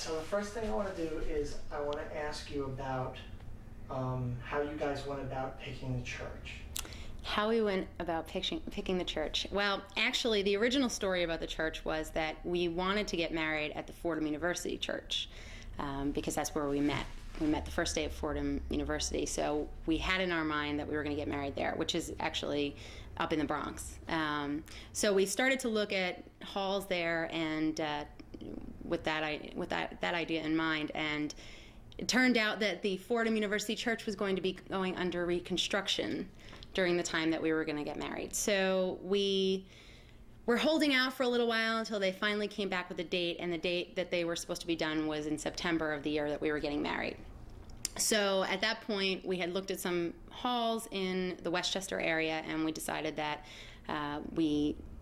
So the first thing I want to do is I want to ask you about how you guys went about picking the church. How we went about picking the church. Well, actually, the original story about the church was that we wanted to get married at the Fordham University Church because that's where we met. We met the first day at Fordham University, so we had in our mind that we were going to get married there, which is actually up in the Bronx. So we started to look at halls there, and with that idea in mind, and it turned out that the Fordham University Church was going to be going under reconstruction during the time that we were going to get married. So we were holding out for a little while until they finally came back with a date, and the date that they were supposed to be done was in September of the year that we were getting married. So at that point, we had looked at some halls in the Westchester area, and we decided that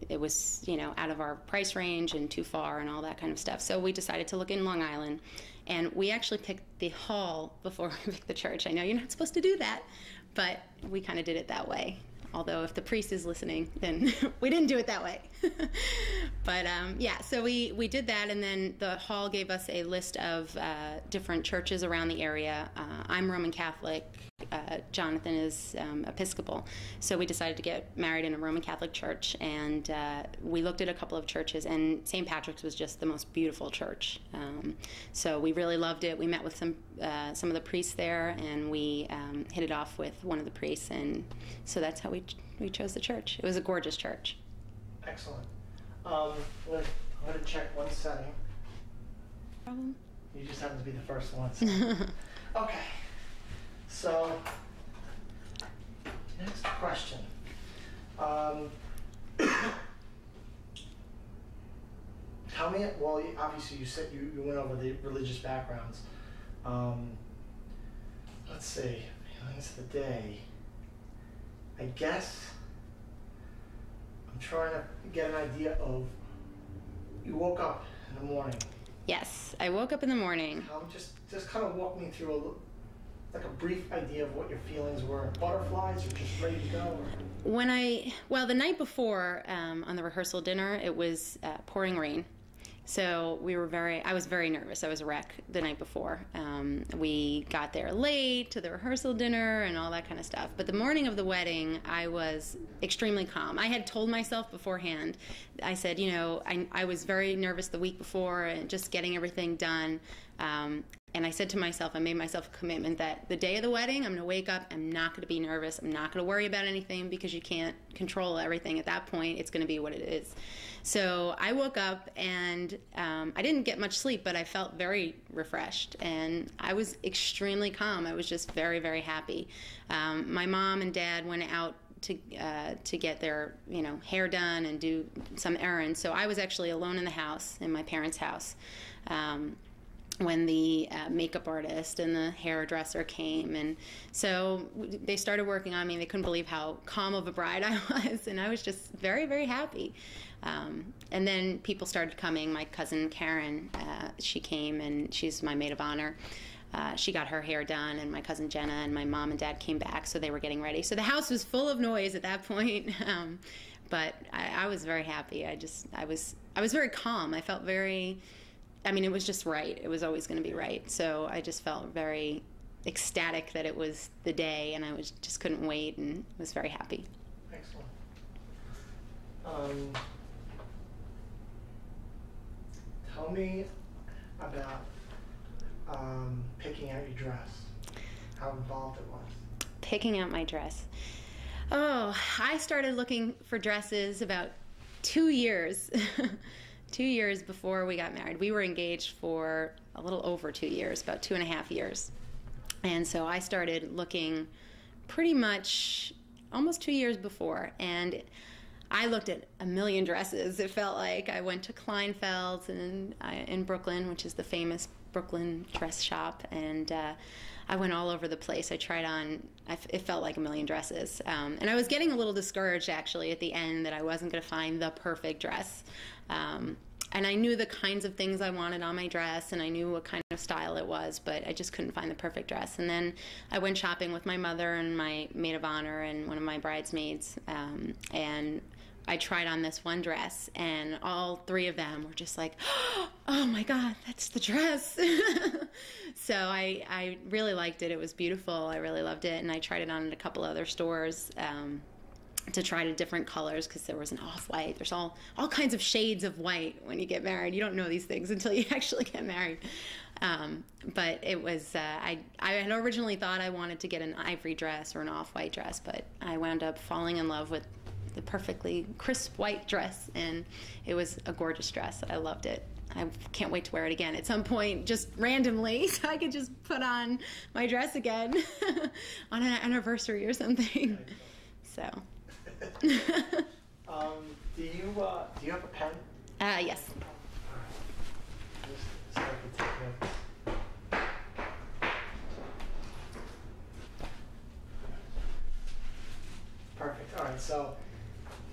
it was, out of our price range and too far and all that kind of stuff. So we decided to look in Long Island, and we actually picked the hall before we picked the church. I know you're not supposed to do that, but we kind of did it that way. Although if the priest is listening, then we didn't do it that way. But so we did that, and then the hall gave us a list of different churches around the area. I'm Roman Catholic. Jonathan is Episcopal. So we decided to get married in a Roman Catholic church, and we looked at a couple of churches, and St. Patrick's was just the most beautiful church. So we really loved it. We met with some of the priests there, and we hit it off with one of the priests, and so that's how we chose the church. It was a gorgeous church. Excellent. I'm going to check one setting. Problem? You just happen to be the first one. So. Okay. So, next question. Tell me, well, obviously you said you went over the religious backgrounds. Let's see, feelings of the day. I guess I'm trying to get an idea of, you woke up in the morning. Yes, I woke up in the morning. Just kind of walk me through like a brief idea of what your feelings were. Butterflies, or just ready to go? Or? The night before, on the rehearsal dinner, it was pouring rain. So I was very nervous. I was a wreck the night before. We got there late to the rehearsal dinner and all that kind of stuff. But the morning of the wedding, I was extremely calm. I had told myself beforehand, I said, I was very nervous the week before and just getting everything done. And I said to myself, I made myself a commitment that the day of the wedding, I'm going to wake up, I'm not going to be nervous, I'm not going to worry about anything, because you can't control everything at that point. It's going to be what it is. So I woke up, and I didn't get much sleep, but I felt very refreshed, and I was extremely calm. I was just very, very happy. My mom and dad went out to get their hair done and do some errands, so I was actually alone in the house, in my parents' house. When the makeup artist and the hairdresser came, and so they started working on me. They couldn't believe how calm of a bride I was, and I was just very, very happy. And then people started coming. My cousin Karen, she came, and she's my maid of honor. She got her hair done, and my cousin Jenna and my mom and dad came back, so they were getting ready. So the house was full of noise at that point, but I was very happy. I was very calm. I felt very. It was just right. It was always going to be right. So I just felt very ecstatic that it was the day, and I just couldn't wait, and was very happy. Excellent. Tell me about picking out your dress. How involved it was. Picking out my dress. Oh, I started looking for dresses about 2 years. 2 years before we got married. We were engaged for a little over 2 years, about 2.5 years. And so I started looking pretty much almost 2 years before. And I looked at a million dresses. It felt like I went to Kleinfeld's in Brooklyn, which is the famous Brooklyn dress shop. And I went all over the place. I tried on, it felt like a million dresses. And I was getting a little discouraged, actually, at the end that I wasn't going to find the perfect dress. And I knew the kinds of things I wanted on my dress, and I knew what kind of style it was, but I just couldn't find the perfect dress. And then I went shopping with my mother and my maid of honor and one of my bridesmaids, and I tried on this one dress, and all three of them were just like, oh my God, that's the dress. So I really liked it. It was beautiful. I really loved it. And I tried it on at a couple other stores to try to different colors, because there was an off-white. There's all kinds of shades of white when you get married. You don't know these things until you actually get married. But it was, I had originally thought I wanted to get an ivory dress or an off-white dress, but I wound up falling in love with the perfectly crisp white dress, and it was a gorgeous dress. I loved it. I can't wait to wear it again at some point, just randomly, so I could just put on my dress again on an anniversary or something. So. Do you have a pen? Yes. Just so I can take notes. Perfect. All right. So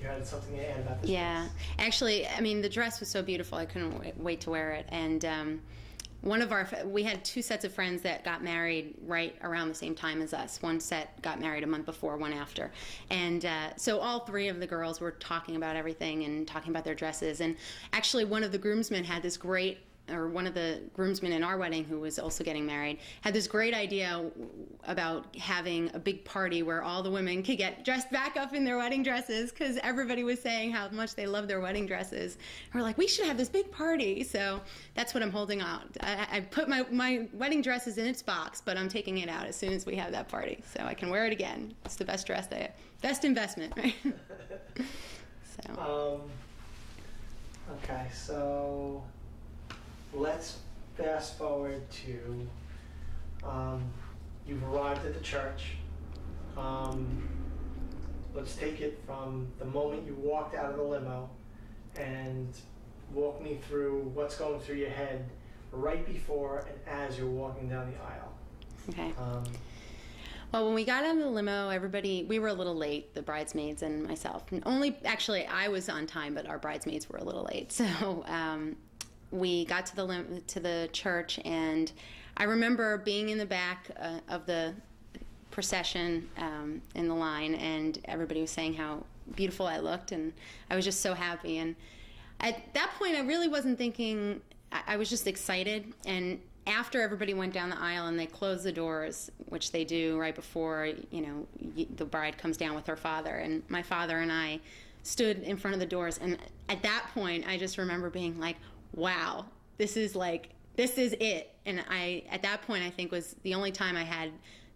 you had something to add about this? Yeah. dress? Actually, I mean, the dress was so beautiful. I couldn't wait to wear it. And we had two sets of friends that got married right around the same time as us. One set got married a month before, one after. And so all three of the girls were talking about everything and talking about their dresses. And actually, one of the groomsmen had this great, or one of the groomsmen in our wedding, who was also getting married, had this great idea about having a big party where all the women could get dressed back up in their wedding dresses, because everybody was saying how much they loved their wedding dresses. And we're like, we should have this big party. So that's what I'm holding out. I put my wedding dresses in its box, but I'm taking it out as soon as we have that party, so I can wear it again. It's the best dress best investment, right? So. Okay, so let's fast forward to you've arrived at the church. Let's take it from the moment you walked out of the limo and walk me through what's going through your head right before and as you're walking down the aisle. Okay. Well, when we got out of the limo, we were a little late, the bridesmaids and myself. Actually, I was on time, but our bridesmaids were a little late. So we got to the church, and I remember being in the back of the procession in the line, and everybody was saying how beautiful I looked, and I was just so happy. And at that point, I really wasn't thinking. I was just excited. And after everybody went down the aisle and they closed the doors, which they do right before the bride comes down with her father, and my father and I stood in front of the doors, and at that point I just remember being like, wow, this is it. And at that point, I think was the only time I had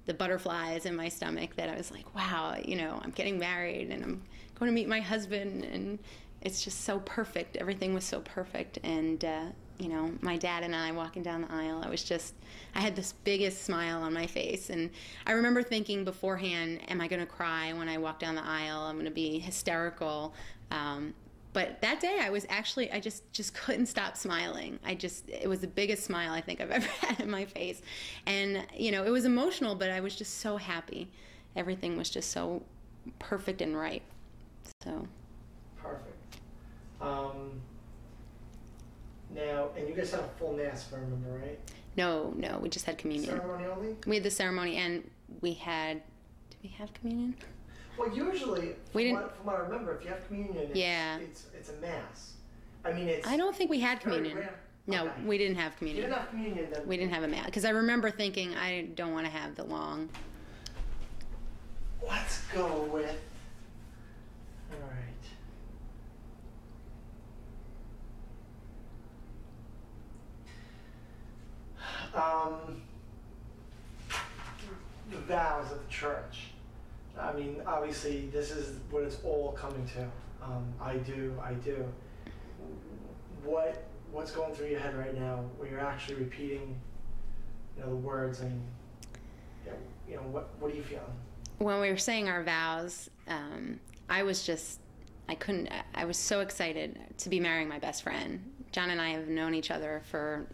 the butterflies in my stomach, that I was like, wow, I'm getting married and I'm going to meet my husband, and it's just so perfect. Everything was so perfect. And my dad and I walking down the aisle, I had this biggest smile on my face. And I remember thinking beforehand, am I going to cry when I walk down the aisle? I'm going to be hysterical. But that day I just couldn't stop smiling. It was the biggest smile I think I've ever had in my face. And, it was emotional, but I was just so happy. Everything was just so perfect and right. So. Perfect. Now, and you guys had a full mass, if I remember right? No, we just had communion. Ceremony only? We had the ceremony, and did we have communion? Well, usually, from what I remember, if you have communion, it's a mass. I mean, I don't think we had communion. Rare. No, okay. We didn't have communion. You didn't have communion then? We didn't have a mass, because I remember thinking, I don't want to have the long. Let's go with, all right. The vows of the church. I mean, obviously, this is what it's all coming to. I do. What's going through your head right now, where you're actually repeating, the words, and what are you feeling? When we were saying our vows, I was so excited to be marrying my best friend. John and I have known each other for,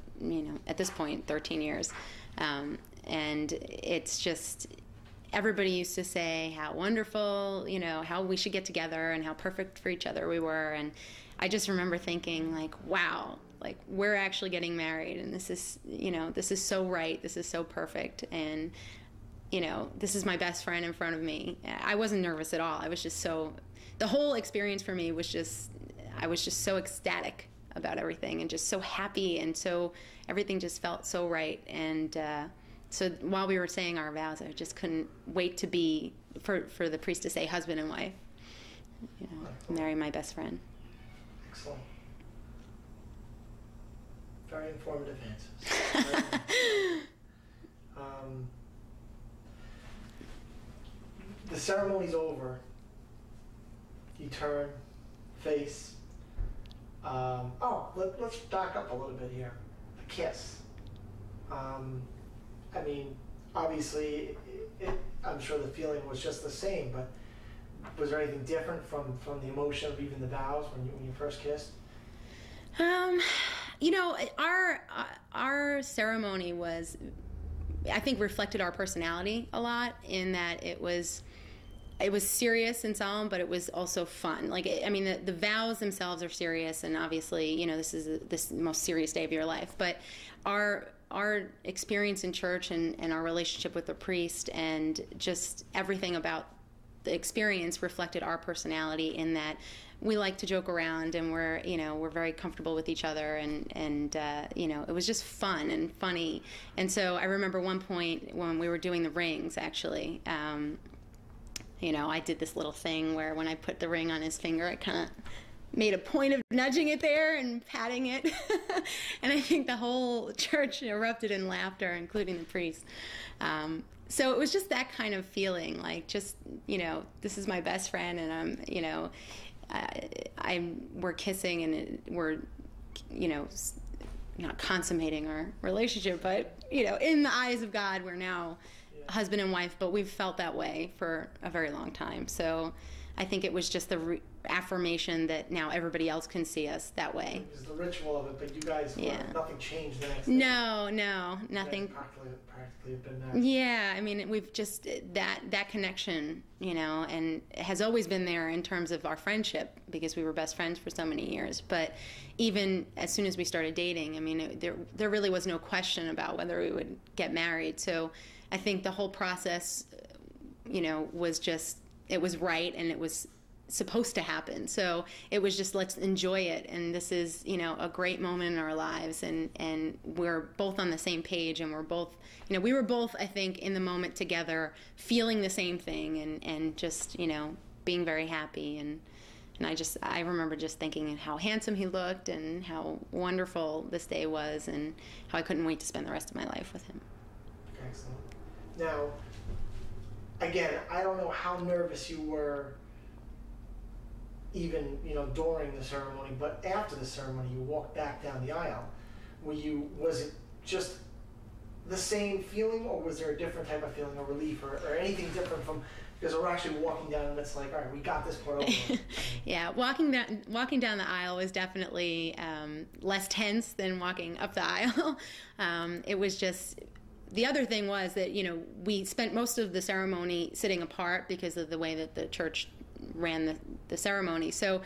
at this point, 13 years. And it's just, everybody used to say how wonderful, how we should get together and how perfect for each other we were. And I just remember thinking, like, wow, like, we're actually getting married, and this is so right. This is so perfect. And this is my best friend in front of me. I wasn't nervous at all. I was just the whole experience for me was I was just so ecstatic about everything and just so happy, and so everything just felt so right. And so while we were saying our vows, I just couldn't wait to be, for the priest to say husband and wife, marry my best friend. Excellent. Very informative answers. The ceremony's over. You turn, face. Let's back up a little bit here. The kiss. Obviously, I'm sure the feeling was just the same, but was there anything different from the emotion of even the vows when you first kissed? Our ceremony was, I think, reflected our personality a lot, in that it was serious and solemn, but it was also fun. The vows themselves are serious, and obviously, this is the most serious day of your life. But our experience in church and our relationship with the priest and just everything about the experience reflected our personality, in that we like to joke around, and we're very comfortable with each other, and it was just fun and funny. And so I remember one point when we were doing the rings, actually. I did this little thing where when I put the ring on his finger, I kind of made a point of nudging it there and patting it. And I think the whole church erupted in laughter, including the priest. So it was just that kind of feeling, like, just, this is my best friend, and we're kissing, and we're, not consummating our relationship, but, in the eyes of God, we're now husband and wife, but we've felt that way for a very long time. So I think it was just the affirmation that now everybody else can see us that way. It was the ritual of it, but you guys, nothing changed the next day. No, nothing. You guys practically have been married. Yeah, we've just, that connection, and has always been there in terms of our friendship, because we were best friends for so many years. But even as soon as we started dating, there really was no question about whether we would get married. So I think the whole process, was just, it was right, and it was supposed to happen. So it was just, let's enjoy it. And this is, a great moment in our lives, and we're both on the same page, and we're both, we were both, I think, in the moment together, feeling the same thing, and just, being very happy. And I remember just thinking how handsome he looked, and how wonderful this day was, and how I couldn't wait to spend the rest of my life with him. Excellent. Now, again, I don't know how nervous you were even, during the ceremony, but after the ceremony, you walked back down the aisle. Was it just the same feeling, or was there a different type of feeling, or relief, or anything different from, because we're actually walking down, and it's like, all right, we got this part over. Yeah, walking down the aisle was definitely less tense than walking up the aisle. It was just, the other thing was that, we spent most of the ceremony sitting apart because of the way that the church ran the ceremony. So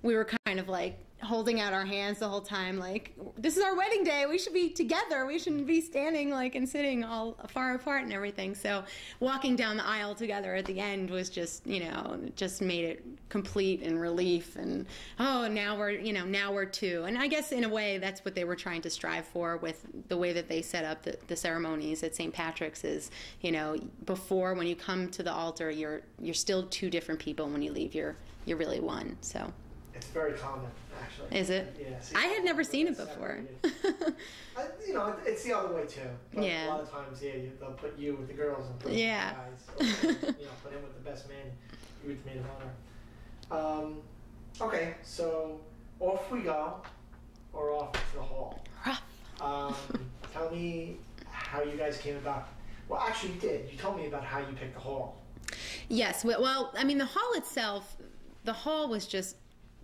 we were kind of like holding out our hands the whole time, like, this is our wedding day, we should be together, we shouldn't be standing and sitting all far apart and everything. So walking down the aisle together at the end was just, just made it complete and relief, and now we're two. And I guess in a way that's what they were trying to strive for with the way that they set up the ceremonies at St. Patrick's, is, before, when you come to the altar, you're still two different people. When you leave, you're really one. So it's very common, actually. Is it? Yeah. I had never seen it before. It's the other way too. But yeah. A lot of times, they'll put you with the girls and put you with the guys. Or, put him with the best man, you with the maid of honor. Okay, so off we go, or off to the hall. Tell me how you guys came about. Well, actually, you did. You told me about how you picked the hall. Yes. Well, the hall itself, the hall was just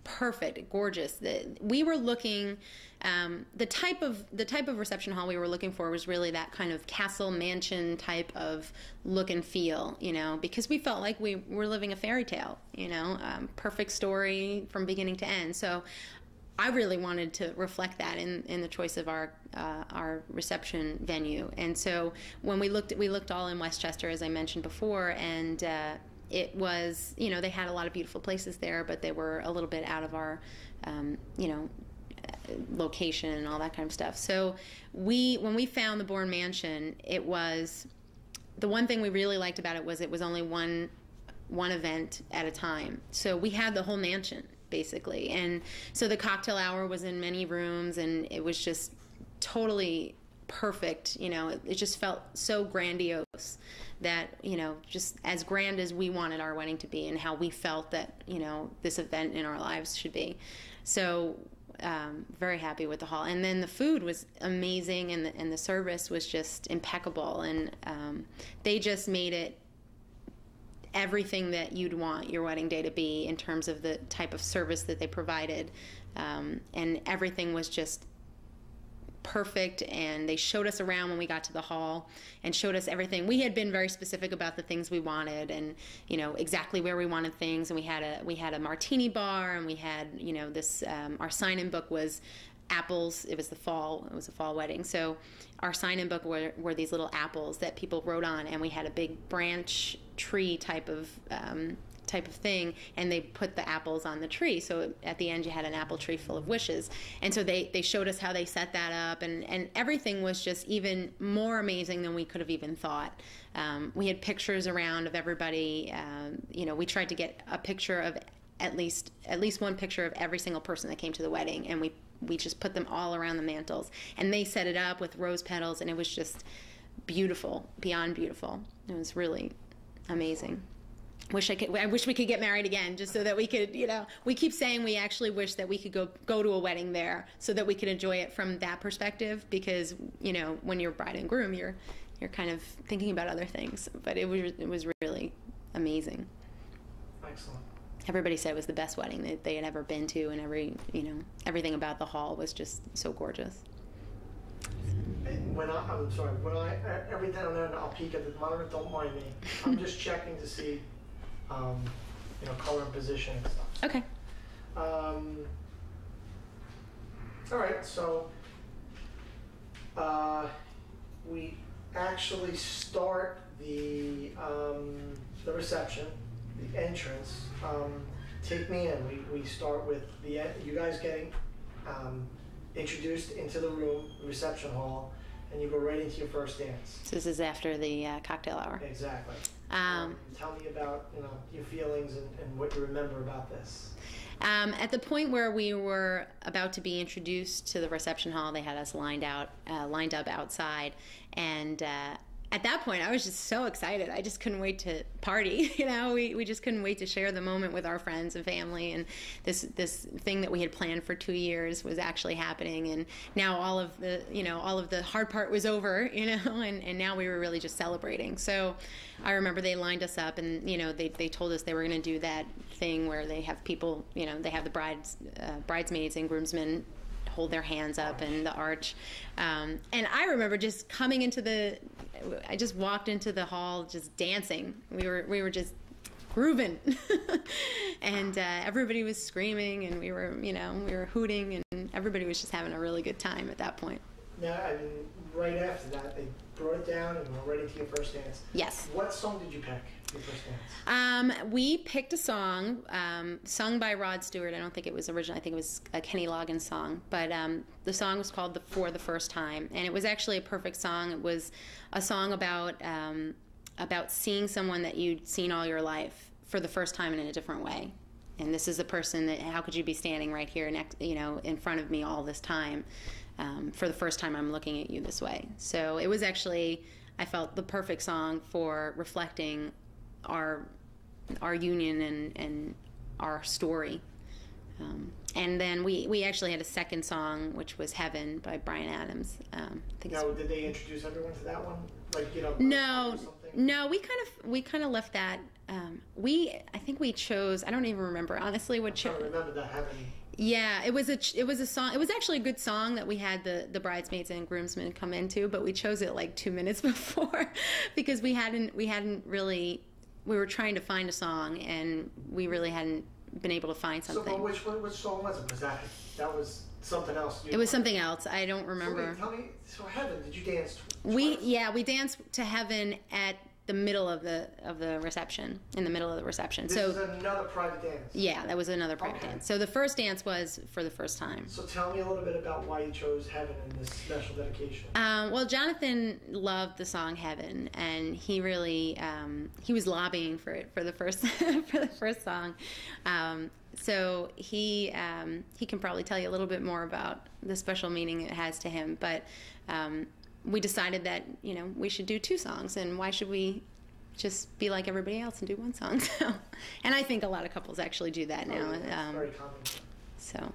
perfect, gorgeous. We were looking, the type of reception hall we were looking for was really that kind of castle mansion type of look and feel, because we felt like we were living a fairy tale, perfect story from beginning to end. So I really wanted to reflect that in the choice of our reception venue. And so when we looked all in Westchester, as I mentioned before, and it was, they had a lot of beautiful places there, but they were a little bit out of our, location and all that kind of stuff. So when we found the Bourne Mansion, it was, the one thing we really liked about it was only one event at a time. So we had the whole mansion, basically. And so the cocktail hour was in many rooms, and it was just totally perfect. It just felt so grandiose that, just as grand as we wanted our wedding to be and how we felt that, this event in our lives should be. So very happy with the hall. And then the food was amazing, and the service was just impeccable. And they just made it everything that you'd want your wedding day to be in terms of the type of service that they provided. And everything was just perfect, and they showed us around when we got to the hall and showed us everything. We had been very specific about the things we wanted, and exactly where we wanted things. And we had a martini bar, and we had this our sign-in book was apples. It was a fall wedding, so our sign-in book were these little apples that people wrote on, and we had a big branch tree type of thing, and they put the apples on the tree. So at the end you had an apple tree full of wishes. And so they showed us how they set that up, and everything was just even more amazing than we could have even thought. We had pictures around of everybody. We tried to get a picture of at least one picture of every single person that came to the wedding, and we just put them all around the mantles, and they set it up with rose petals, and it was just beautiful, beyond beautiful. It was really amazing. I wish we could get married again, just so that we could, we keep saying we actually wish that we could go to a wedding there so that we could enjoy it from that perspective, because, when you're bride and groom, you're kind of thinking about other things. But it was really amazing. Excellent. Everybody said it was the best wedding that they had ever been to, and everything about the hall was just so gorgeous. When every now and then I'll peek at the monitor, don't mind me. I'm just checking to see, color and position and stuff. Okay. All right, so we actually start the reception, the entrance. Take me in. We start with you guys getting introduced into the room, the reception hall, and you go right into your first dance. So this is after the cocktail hour. Exactly. Tell me about your feelings and what you remember about this. At the point where we were about to be introduced to the reception hall, they had us lined up outside, and at that point, I was just so excited. I just couldn't wait to party. We just couldn't wait to share the moment with our friends and family. And this thing that we had planned for 2 years was actually happening. And now all of the hard part was over, and now we were really just celebrating. So I remember they lined us up, and, they told us they were going to do that thing where they have people, they have the bridesmaids and groomsmen hold their hands up in the arch. And I remember just I just walked into the hall just dancing. We were just grooving. And everybody was screaming, and we were hooting, and everybody was just having a really good time at that point. Now, right after that, they brought it down and were ready to your first dance. Yes. What song did you pick for your first dance? We picked a song sung by Rod Stewart. I don't think it was original. I think it was a Kenny Loggins song. But the song was called For the First Time. And it was actually a perfect song. It was a song about seeing someone that you'd seen all your life for the first time and in a different way. And this is the person that, how could you be standing right here in front of me all this time? For the first time, I'm looking at you this way. So it was actually, I felt, the perfect song for reflecting our union and our story. And then we actually had a second song, which was Heaven by Bryan Adams. Now, did they introduce everyone to that one? No, we kind of left that. I think we chose. I don't even remember honestly what. I don't remember that Heaven. Yeah, it was a song. It was actually a good song that we had the bridesmaids and groomsmen come into, but we chose it like 2 minutes before because we hadn't really. We were trying to find a song, and we really hadn't been able to find something. So, which song was it? Was that was something else? It was something else. I don't remember. So, wait, tell me. So, Heaven, did you dance? We danced to Heaven at the middle of the reception, in the middle of the reception. This is another private dance. Yeah, that was another private dance. So the first dance was for the first time. So tell me a little bit about why you chose Heaven in this special dedication. Well, Jonathan loved the song Heaven, and he really he was lobbying for it for the first for the first song. So he can probably tell you a little bit more about the special meaning it has to him, but. We decided that, we should do 2 songs, and why should we just be like everybody else and do 1 song? So, and I think a lot of couples actually do that now. It's very common. So.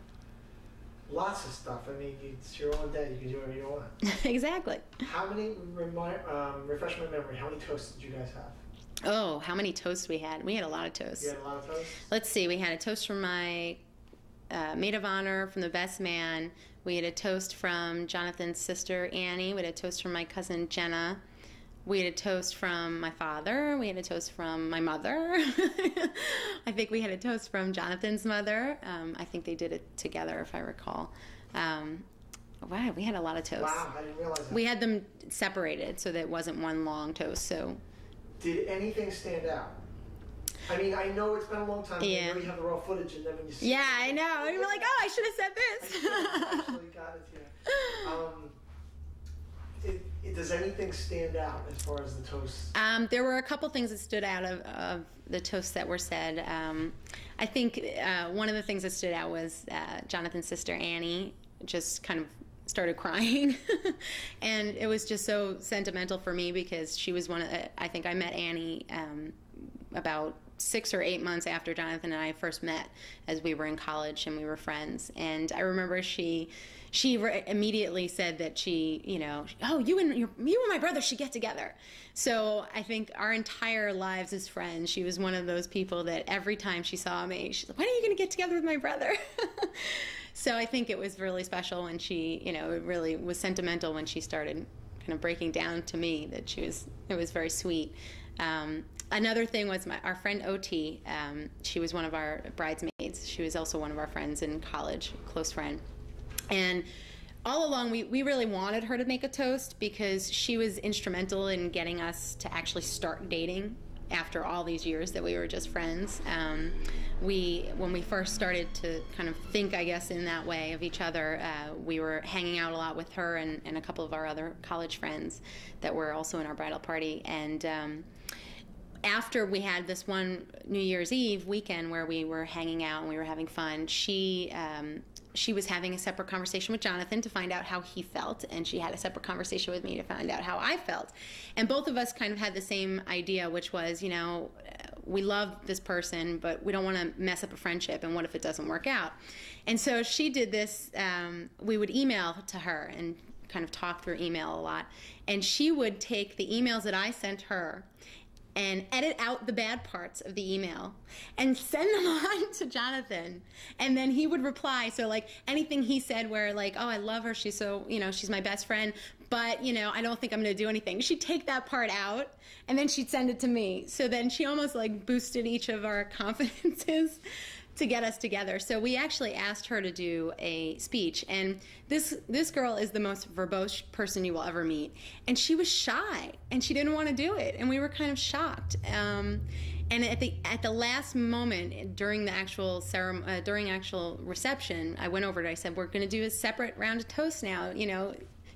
Lots of stuff. I mean, it's your own day. You can do whatever you want. Exactly. How many, refresh my memory, how many toasts did you guys have? Oh, how many toasts we had. We had a lot of toasts. You had a lot of toasts? Let's see. We had a toast from my maid of honor, from the best man. We had a toast from Jonathan's sister, Annie. We had a toast from my cousin, Jenna. We had a toast from my father. We had a toast from my mother. I think we had a toast from Jonathan's mother. I think they did it together, if I recall. Wow, we had a lot of toasts. Wow, I didn't realize that. We had them separated so that it wasn't one long toast. So, did anything stand out? I mean, I know it's been a long time. Yeah. I know you have the raw footage, and then when you see yeah, I know. And you're like, oh, I should have said this. I actually got it here. Does anything stand out as far as the toasts? There were a couple things that stood out of the toasts that were said. I think one of the things that stood out was Jonathan's sister, Annie, just kind of started crying. And it was just so sentimental for me because she was I think I met Annie about 6 or 8 months after Jonathan and I first met, as we were in college and we were friends. And I remember she immediately said that oh, you and my brother should get together. So I think our entire lives as friends, she was one of those people that every time she saw me, she's like, when are you going to get together with my brother? So I think it was really special when she, it really was sentimental when she started kind of breaking down to me that it was very sweet. Another thing was our friend OT. She was one of our bridesmaids. She was also one of our friends in college, a close friend. And all along, we really wanted her to make a toast because she was instrumental in getting us to actually start dating after all these years that we were just friends. When we first started to kind of think, I guess, in that way of each other, we were hanging out a lot with her and a couple of our other college friends that were also in our bridal party. And after we had this one New Year's Eve weekend where we were hanging out and we were having fun, she was having a separate conversation with Jonathan to find out how he felt, and she had a separate conversation with me to find out how I felt. And both of us kind of had the same idea, which was, we love this person, but we don't want to mess up a friendship, and what if it doesn't work out? And so she did this, we would email to her and kind of talk through email a lot, and she would take the emails that I sent her and edit out the bad parts of the email and send them on to Jonathan. And then he would reply. So like anything he said where like, oh, I love her. She's so, she's my best friend, but I don't think I'm going to do anything. She'd take that part out and then she'd send it to me. So then she almost like boosted each of our confidences to get us together. So we actually asked her to do a speech, and this girl is the most verbose person you will ever meet, and she was shy and she didn't want to do it, and we were kind of shocked. And at the last moment during the actual during actual reception, I went over to her. I said, "We're going to do a separate round of toast now.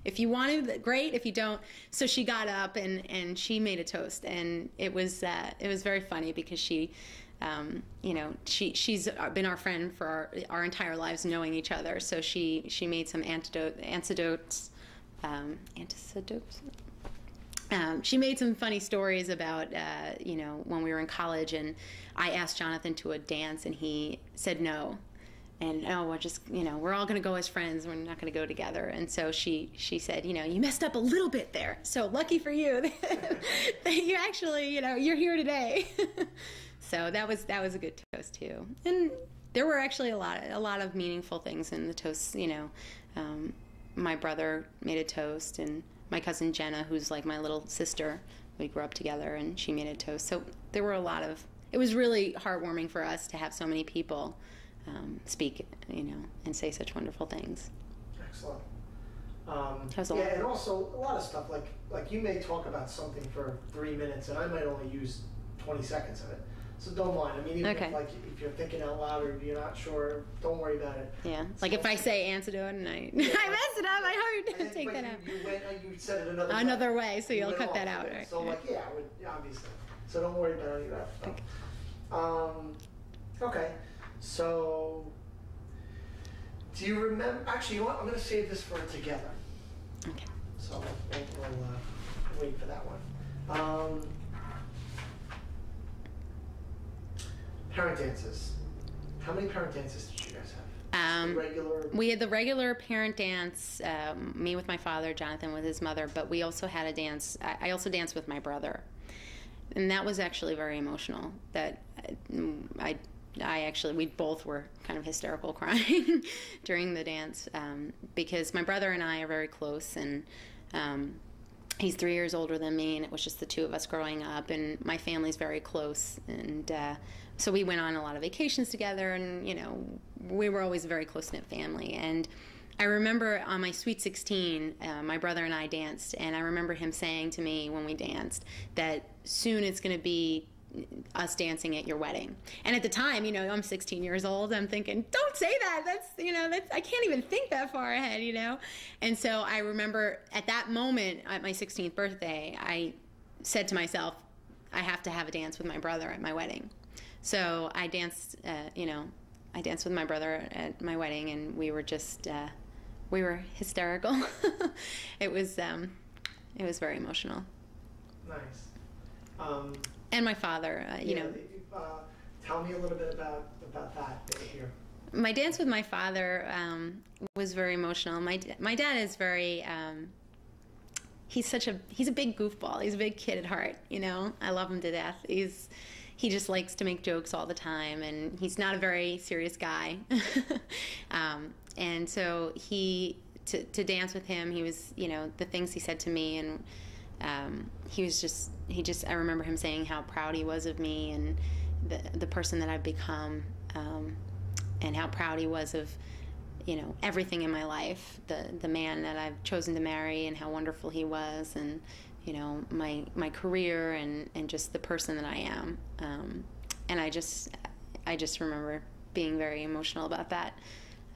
If you want to, great. If you don't." So she got up and she made a toast, and it was very funny because she. She's been our friend for our entire lives, knowing each other. So she made some antidotes. She made some funny stories about, when we were in college, and I asked Jonathan to a dance, and he said no. And, we're just, we're all going to go as friends. We're not going to go together. And so she said, you messed up a little bit there. So lucky for you that you actually, you're here today. So that was a good toast too, and there were actually a lot of meaningful things in the toasts. My brother made a toast, and my cousin Jenna, who's like my little sister, we grew up together, and she made a toast. So there were it it was really heartwarming for us to have so many people speak, and say such wonderful things. Excellent. And also a lot of stuff like you may talk about something for 3 minutes, and I might only use 20 seconds of it. So don't mind. I mean, even if you're thinking out loud or you're not sure, don't worry about it. Yeah. Like if I say antidote and I messed it up, I heard take that out. You said it another way. So you'll cut that out, right? So obviously. So don't worry about any of that stuff. Okay. So do you remember? Actually, you know what? I'm going to save this for together. Okay. So we'll wait for that one. Parent dances. How many parent dances did you guys have? We had the regular parent dance, me with my father, Jonathan with his mother, but we also had a dance. I also danced with my brother. And that was actually very emotional. That we both were kind of hysterical crying during the dance, because my brother and I are very close, and he's 3 years older than me, and it was just the two of us growing up, and my family's very close, and so we went on a lot of vacations together, and we were always a very close-knit family. And I remember on my Sweet 16, my brother and I danced, and I remember him saying to me when we danced that soon it's going to be us dancing at your wedding. And at the time, I'm 16 years old. I'm thinking, don't say that. That's I can't even think that far ahead, And so I remember at that moment, at my 16th birthday, I said to myself, I have to have a dance with my brother at my wedding. So I danced, I danced with my brother at my wedding, and we were just, we were hysterical. It was very emotional. Nice. And my father, tell me a little bit about that here. My dance with my father was very emotional. My dad is very, he's a big goofball. He's a big kid at heart, I love him to death. He just likes to make jokes all the time, and he's not a very serious guy. And so to dance with him, he was, the things he said to me, and I remember him saying how proud he was of me and the person that I've become, and how proud he was of, everything in my life, the man that I've chosen to marry, and how wonderful he was, and, my career, and just the person that I am. And I just remember being very emotional about that.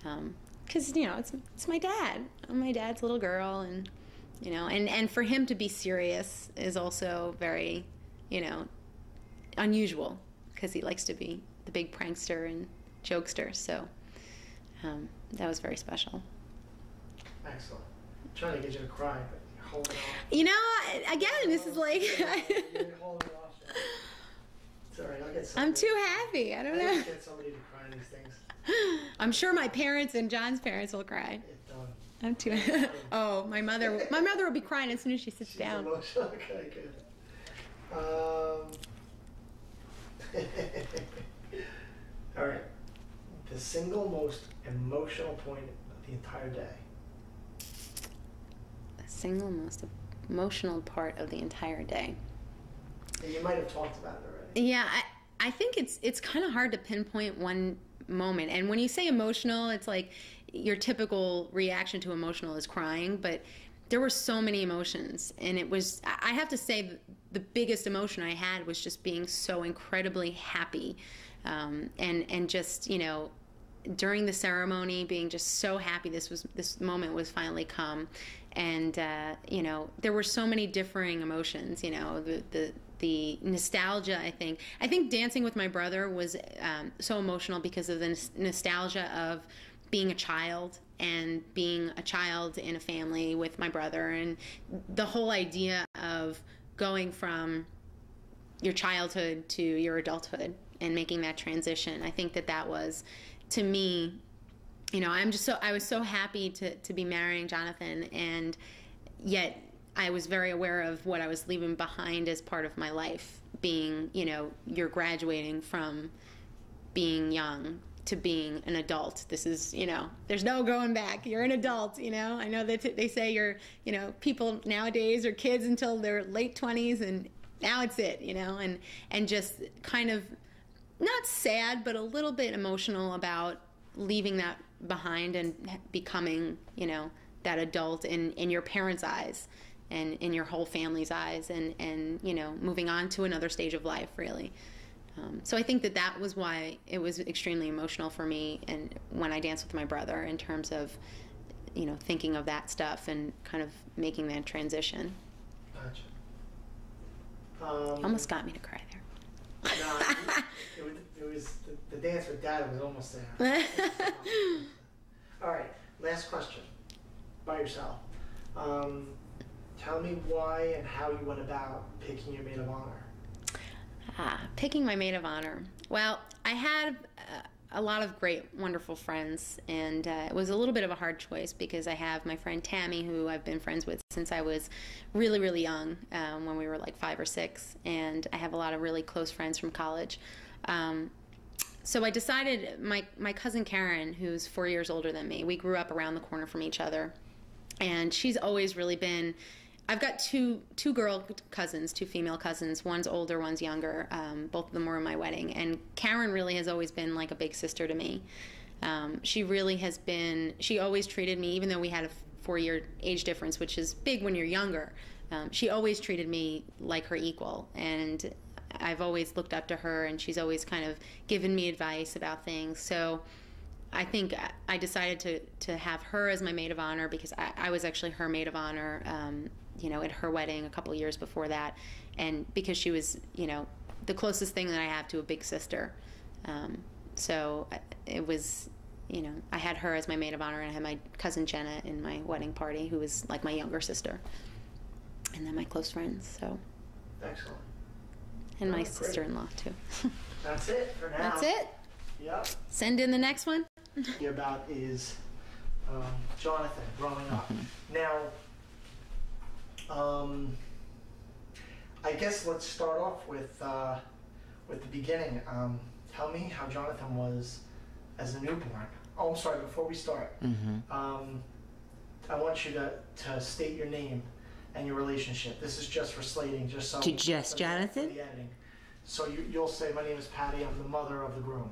'Cause, it's my dad. I'm my dad's little girl, and, and for him to be serious is also very, unusual, because he likes to be the big prankster and jokester. So that was very special. Excellent. I'm trying to get you to cry, but you're holding off. Again, this is like... You're holding it off. It's all right. I'll get somebody. I'm too happy. I don't know. I'll get somebody to cry in these things. I'm sure my parents and John's parents will cry. I'm too. Oh, my mother will be crying as soon as she sits down. Emotional. Okay, good. All right. The single most emotional point of the entire day. The single most emotional part of the entire day. And you might have talked about it already. Yeah, I think it's kind of hard to pinpoint one moment. And when you say emotional, it's like your typical reaction to emotional is crying, but there were so many emotions, and I have to say the biggest emotion I had was just being so incredibly happy, and just, during the ceremony, being just so happy this moment was finally come. And there were so many differing emotions, the nostalgia. I think dancing with my brother was so emotional because of the nostalgia of being a child, and being a child in a family with my brother, and the whole idea of going from your childhood to your adulthood and making that transition. I think that was, to me, I was so happy to be marrying Jonathan, and yet I was very aware of what I was leaving behind as part of my life, being, you're graduating from being young to being an adult. This is, there's no going back. You're an adult, I know that they say you're, people nowadays are kids until their late 20s, and now it's it, and just kind of not sad, but a little bit emotional about leaving that behind and becoming, that adult in your parents' eyes and in your whole family's eyes, and moving on to another stage of life, really. So I think that was why it was extremely emotional for me, and when I danced with my brother, in terms of, thinking of that stuff and kind of making that transition. Gotcha. Almost got me to cry there. No, it was the dance with Dad was almost there. All right, last question. By yourself. Tell me why and how you went about picking your maid of honor. Picking my maid of honor. Well, I had a lot of great, wonderful friends, and it was a little bit of a hard choice because I have my friend Tammy, who I've been friends with since I was really, really young, when we were like 5 or 6, and I have a lot of really close friends from college. So I decided, my cousin Karen, who's 4 years older than me, we grew up around the corner from each other, and she's always really been... I've got two girl cousins, 2 female cousins. One's older, one's younger. Both of them were in my wedding. And Karen really has always been like a big sister to me. She really has been, she always treated me, even though we had a 4-year age difference, which is big when you're younger, she always treated me like her equal. And I've always looked up to her, and she's always kind of given me advice about things. So I think I decided to have her as my maid of honor because I was actually her maid of honor, at her wedding a couple of years before that, and because she was, the closest thing that I have to a big sister. So it was, I had her as my maid of honor, and I had my cousin Jenna in my wedding party, who was like my younger sister, and then my close friends. So excellent. And my sister-in-law too. That's it for now. That's it. Yep. Send in the next one. About is Jonathan growing up. Now, I guess let's start off with the beginning. Tell me how Jonathan was as a newborn. Oh, I'm sorry. Before we start, I want you to state your name and your relationship. This is just for slating, just so. To just Jonathan? For the editing. So you'll say, "My name is Patty. I'm the mother of the groom."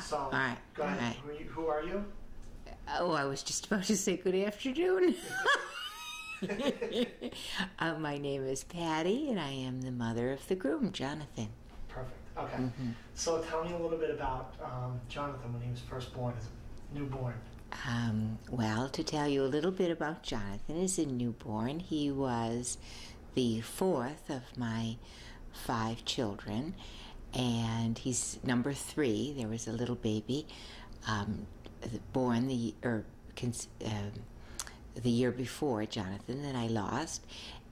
So, all right. Go ahead. All right. Who are you? Oh, I was just about to say good afternoon. My name is Patty, and I am the mother of the groom, Jonathan. Perfect. Okay. So tell me a little bit about Jonathan when he was first born, as a newborn. Well, to tell you a little bit about Jonathan as a newborn, he was the 4th of my 5 children, and he's number 3. There was a little baby born the year before Jonathan that I lost,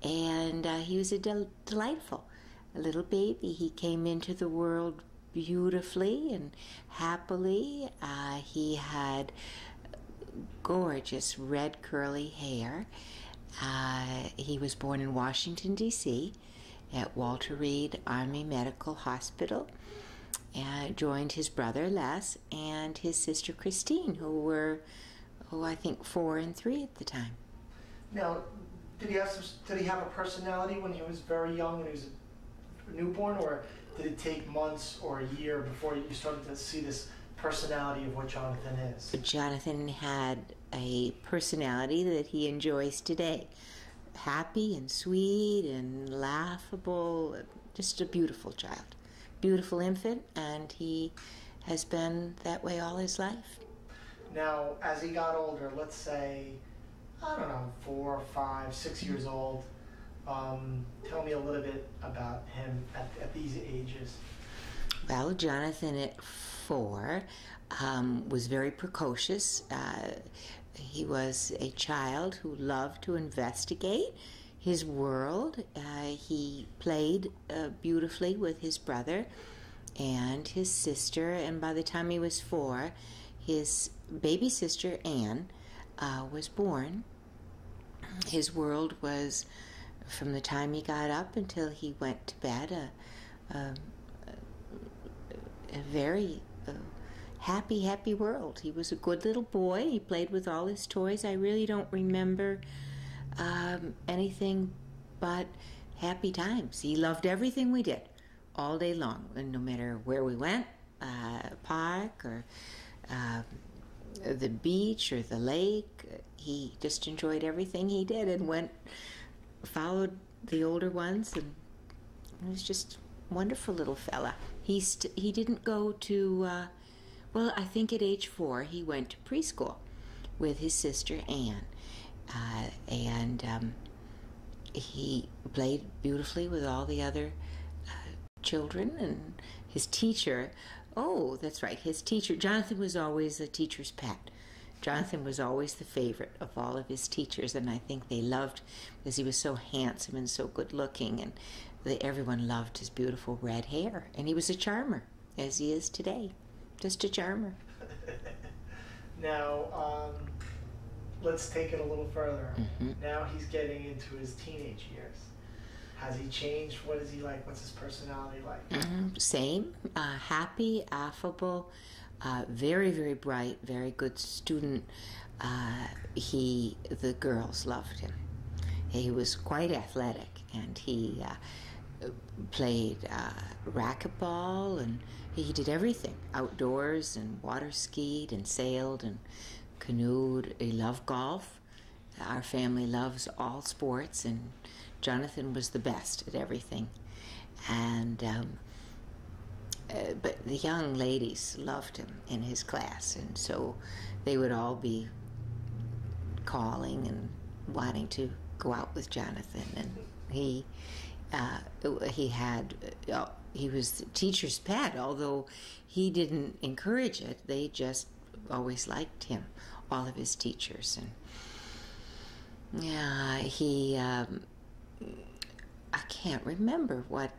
and he was a delightful little baby. He came into the world beautifully and happily. He had gorgeous red curly hair. He was born in Washington, D.C. at Walter Reed Army Medical Hospital, and joined his brother Les and his sister Christine, who were, I think 4 and 3 at the time. Now, did he have a personality when he was very young, when he was a newborn, or did it take months or a year before you started to see this personality of what Jonathan is? Jonathan had a personality that he enjoys today. Happy and sweet and laughable, just a beautiful child. Beautiful infant, and he has been that way all his life. Now, as he got older, let's say, I don't know, 4, 5, 6 years old, tell me a little bit about him at these ages. Well, Jonathan at 4 was very precocious. He was a child who loved to investigate his world. He played beautifully with his brother and his sister, and by the time he was 4, his baby sister Anne was born. His world was, from the time he got up until he went to bed, a very happy world. He was a good little boy. He played with all his toys. I really don't remember anything but happy times. He loved everything we did. all day long, and no matter where we went, park or the beach or the lake, he just enjoyed everything he did and followed the older ones, and he was just a wonderful little fella. He didn't go to, well, I think at age 4 he went to preschool with his sister Anne, and he played beautifully with all the other children, and his teacher, oh, that's right, his teacher, Jonathan was always a teacher's pet. Jonathan was always the favorite of all of his teachers, and I think they loved, because he was so handsome and so good looking, and everyone loved his beautiful red hair. And he was a charmer, as he is today, just a charmer. Now, let's take it a little further. Now he's getting into his teenage years. Has he changed? What is he like? What's his personality like? Same. Happy, affable, very, very bright, very good student. The girls loved him. He was quite athletic, and he played racquetball, and he did everything outdoors, and water skied and sailed and canoed. He loved golf. Our family loves all sports, and Jonathan was the best at everything. And but the young ladies loved him in his class, and so they would all be calling and wanting to go out with Jonathan. And he was the teacher's pet, although he didn't encourage it. They just always liked him, all of his teachers. And I can't remember what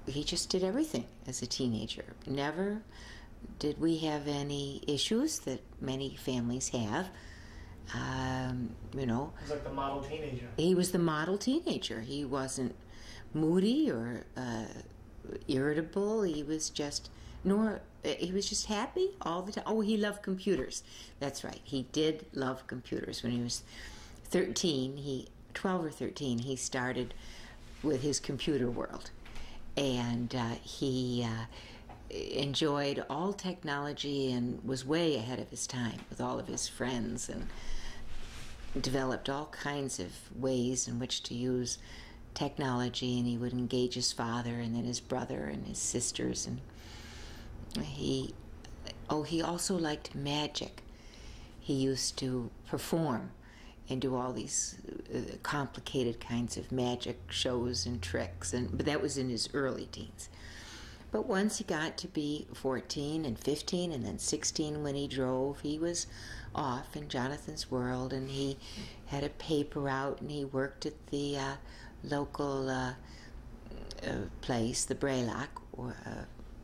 he just did everything as a teenager. Never did we have any issues that many families have. He was like the model teenager. He was the model teenager. He wasn't moody or irritable. He was just happy all the time. Oh, he loved computers. That's right. He did love computers. When he was 12 or 13, he started with his computer world. And he enjoyed all technology and was way ahead of his time with all of his friends, and developed all kinds of ways in which to use technology. And he would engage his father and then his brother and his sisters. And he also liked magic. He used to perform and do all these complicated kinds of magic shows and tricks, but that was in his early teens. But once he got to be 14 and 15 and then 16 when he drove, he was off in Jonathan's world, and he had a paper out, and he worked at the local place, the Braylock,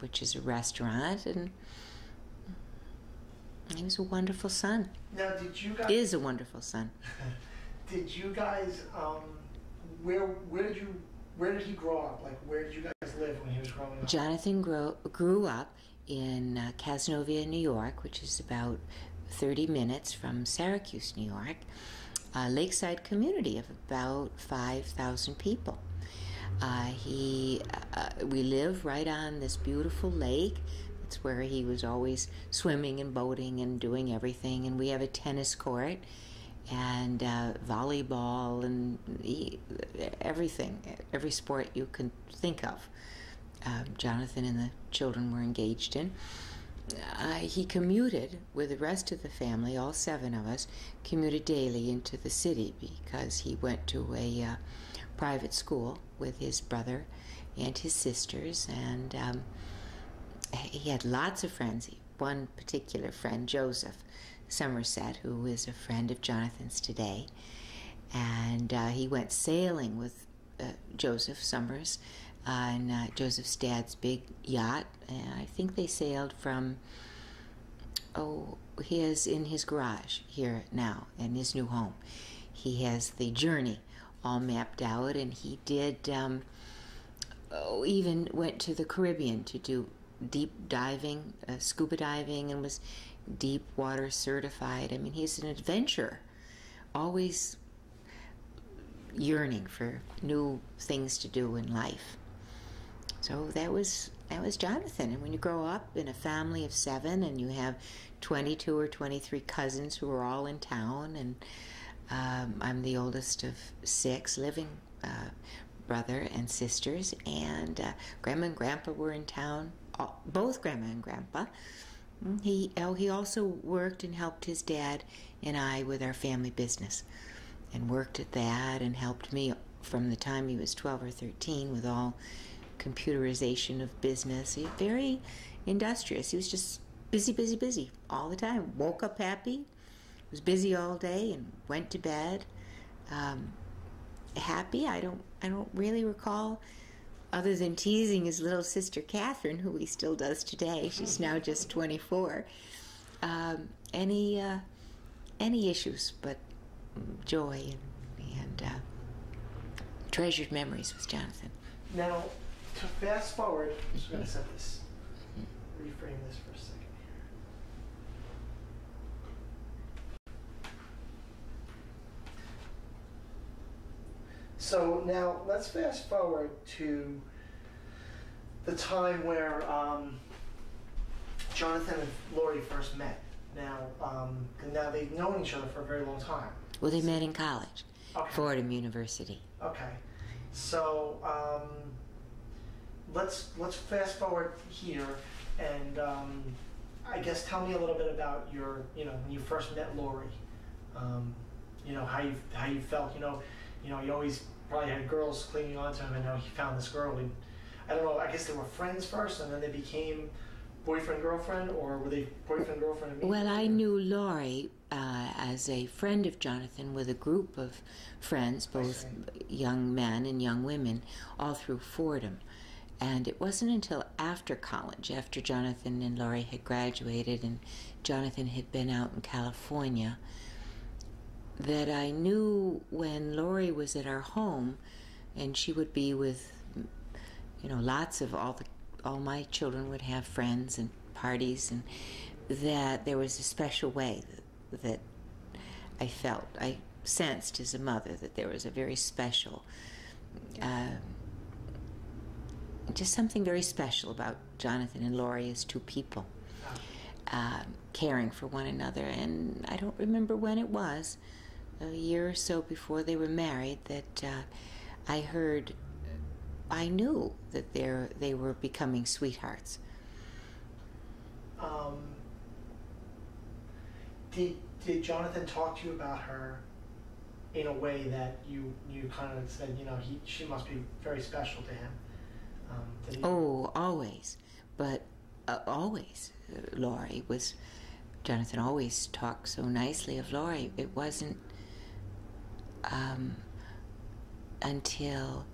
which is a restaurant, and he was a wonderful son. Now, did you guys... Is a wonderful son. Did you guys, where did he grow up? Like, where did you guys live when he was growing up? Jonathan grew up in Cazenovia, New York, which is about 30 minutes from Syracuse, New York, a lakeside community of about 5,000 people. We live right on this beautiful lake. It's where he was always swimming and boating and doing everything. And we have a tennis court and volleyball and everything, every sport you can think of. Jonathan and the children were engaged in. He commuted with the rest of the family, all 7 of us, commuted daily into the city because he went to a private school with his brother and his sisters, and he had lots of friends. One particular friend, Joseph Somerset, who is a friend of Jonathan's today, and he went sailing with Joseph Summers on Joseph's dad's big yacht. I think they sailed from, he is in his garage here now in his new home. He has the journey all mapped out, and he did even went to the Caribbean to do deep diving, scuba diving, and was deep water certified. I mean, he's an adventurer, always yearning for new things to do in life. So that was Jonathan. And when you grow up in a family of 7 and you have 22 or 23 cousins who are all in town, and I'm the oldest of 6 living brother and sisters, and Grandma and Grandpa were in town, both Grandma and Grandpa. He also worked and helped his dad and I with our family business, and worked at that and helped me from the time he was 12 or 13 with all computerization of business. He was very industrious. He was just busy all the time. Woke up happy, was busy all day, and went to bed happy. I don't really recall, other than teasing his little sister Catherine, who he still does today. She's now just 24. Any issues, but joy and treasured memories with Jonathan. Now, to fast forward, I'm just going to set this, reframe this for a second here. So now let's fast forward to the time where Jonathan and Lori first met. Now they've known each other for a very long time. Well, they met in college, okay. Fordham University. Okay, so let's fast forward here, and I guess tell me a little bit about your, when you first met Lori. How you felt. You always probably had girls clinging on to him, and now he found this girl. And I don't know. I guess they were friends first, and then they became boyfriend girlfriend, or were they boyfriend girlfriend? Well, I knew Lori as a friend of Jonathan with a group of friends, both young men and young women, all through Fordham. And it wasn't until after college, after Jonathan and Lori had graduated and Jonathan had been out in California, that I knew when Lori was at our home and she would be with, lots of all my children would have friends and parties, and that there was a special way that I sensed as a mother, that there was a very special, just something very special about Jonathan and Lori as two people, caring for one another. And I don't remember when it was, a year or so before they were married, that I knew that they were becoming sweethearts. Did Jonathan talk to you about her in a way that you kind of said, she must be very special to him? Oh, always. But always. Jonathan always talked so nicely of Lori. It wasn't until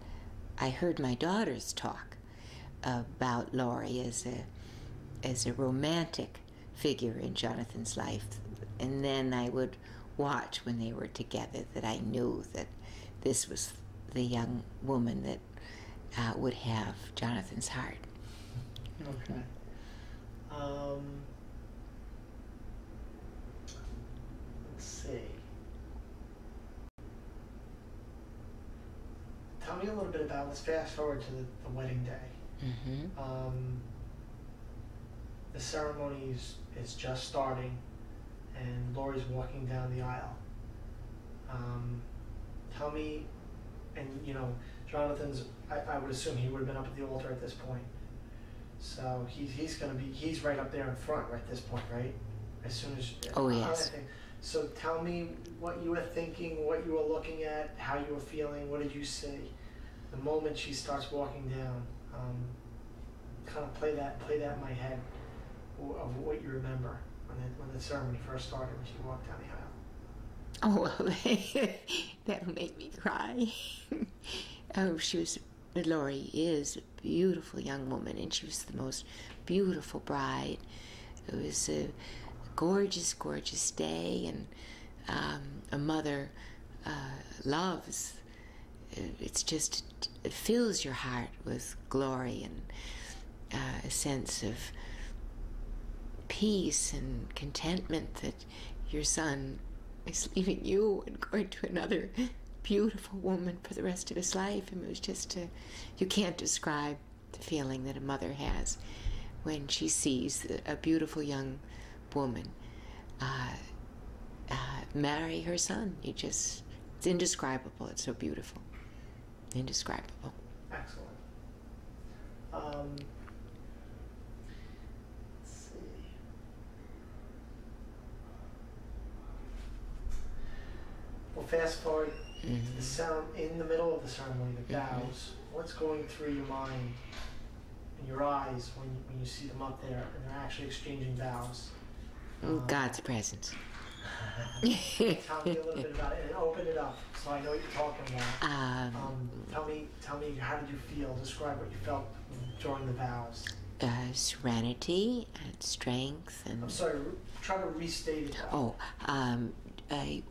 I heard my daughters talk about Lori as a romantic figure in Jonathan's life, and then I would watch when they were together, that I knew that this was the young woman that would have Jonathan's heart. Okay. Let's see. Tell me a little bit about, let's fast forward to the wedding day. The ceremony is just starting, and Lori's walking down the aisle. Tell me, and Jonathan's, I would assume he would have been up at the altar at this point. So he's right up there in front right at this point, right? As soon as... Oh, yes. So tell me what you were thinking, what you were looking at, how you were feeling, what did you see? The moment she starts walking down, kind of play that in my head of what you remember when the ceremony first started, when she walked down the aisle. Oh, well, that'll make me cry. Lori is a beautiful young woman, and she was the most beautiful bride. It was a gorgeous, gorgeous day, and a mother loves. It fills your heart with glory and a sense of peace and contentment that your son is leaving you and going to another beautiful woman for the rest of his life. I mean, it was just you can't describe the feeling that a mother has when she sees a beautiful young woman marry her son. It's indescribable. It's so beautiful. Indescribable. Excellent. Let's see. Well, fast forward to the sound in the middle of the ceremony, the vows. What's going through your mind and your eyes when you see them up there and they're actually exchanging vows? God's presence. Tell me a little bit about it and open it up so I know what you're talking about. Tell me, how did you feel? Describe what you felt during the vows. Serenity and strength and. I'm sorry. Try to restate it.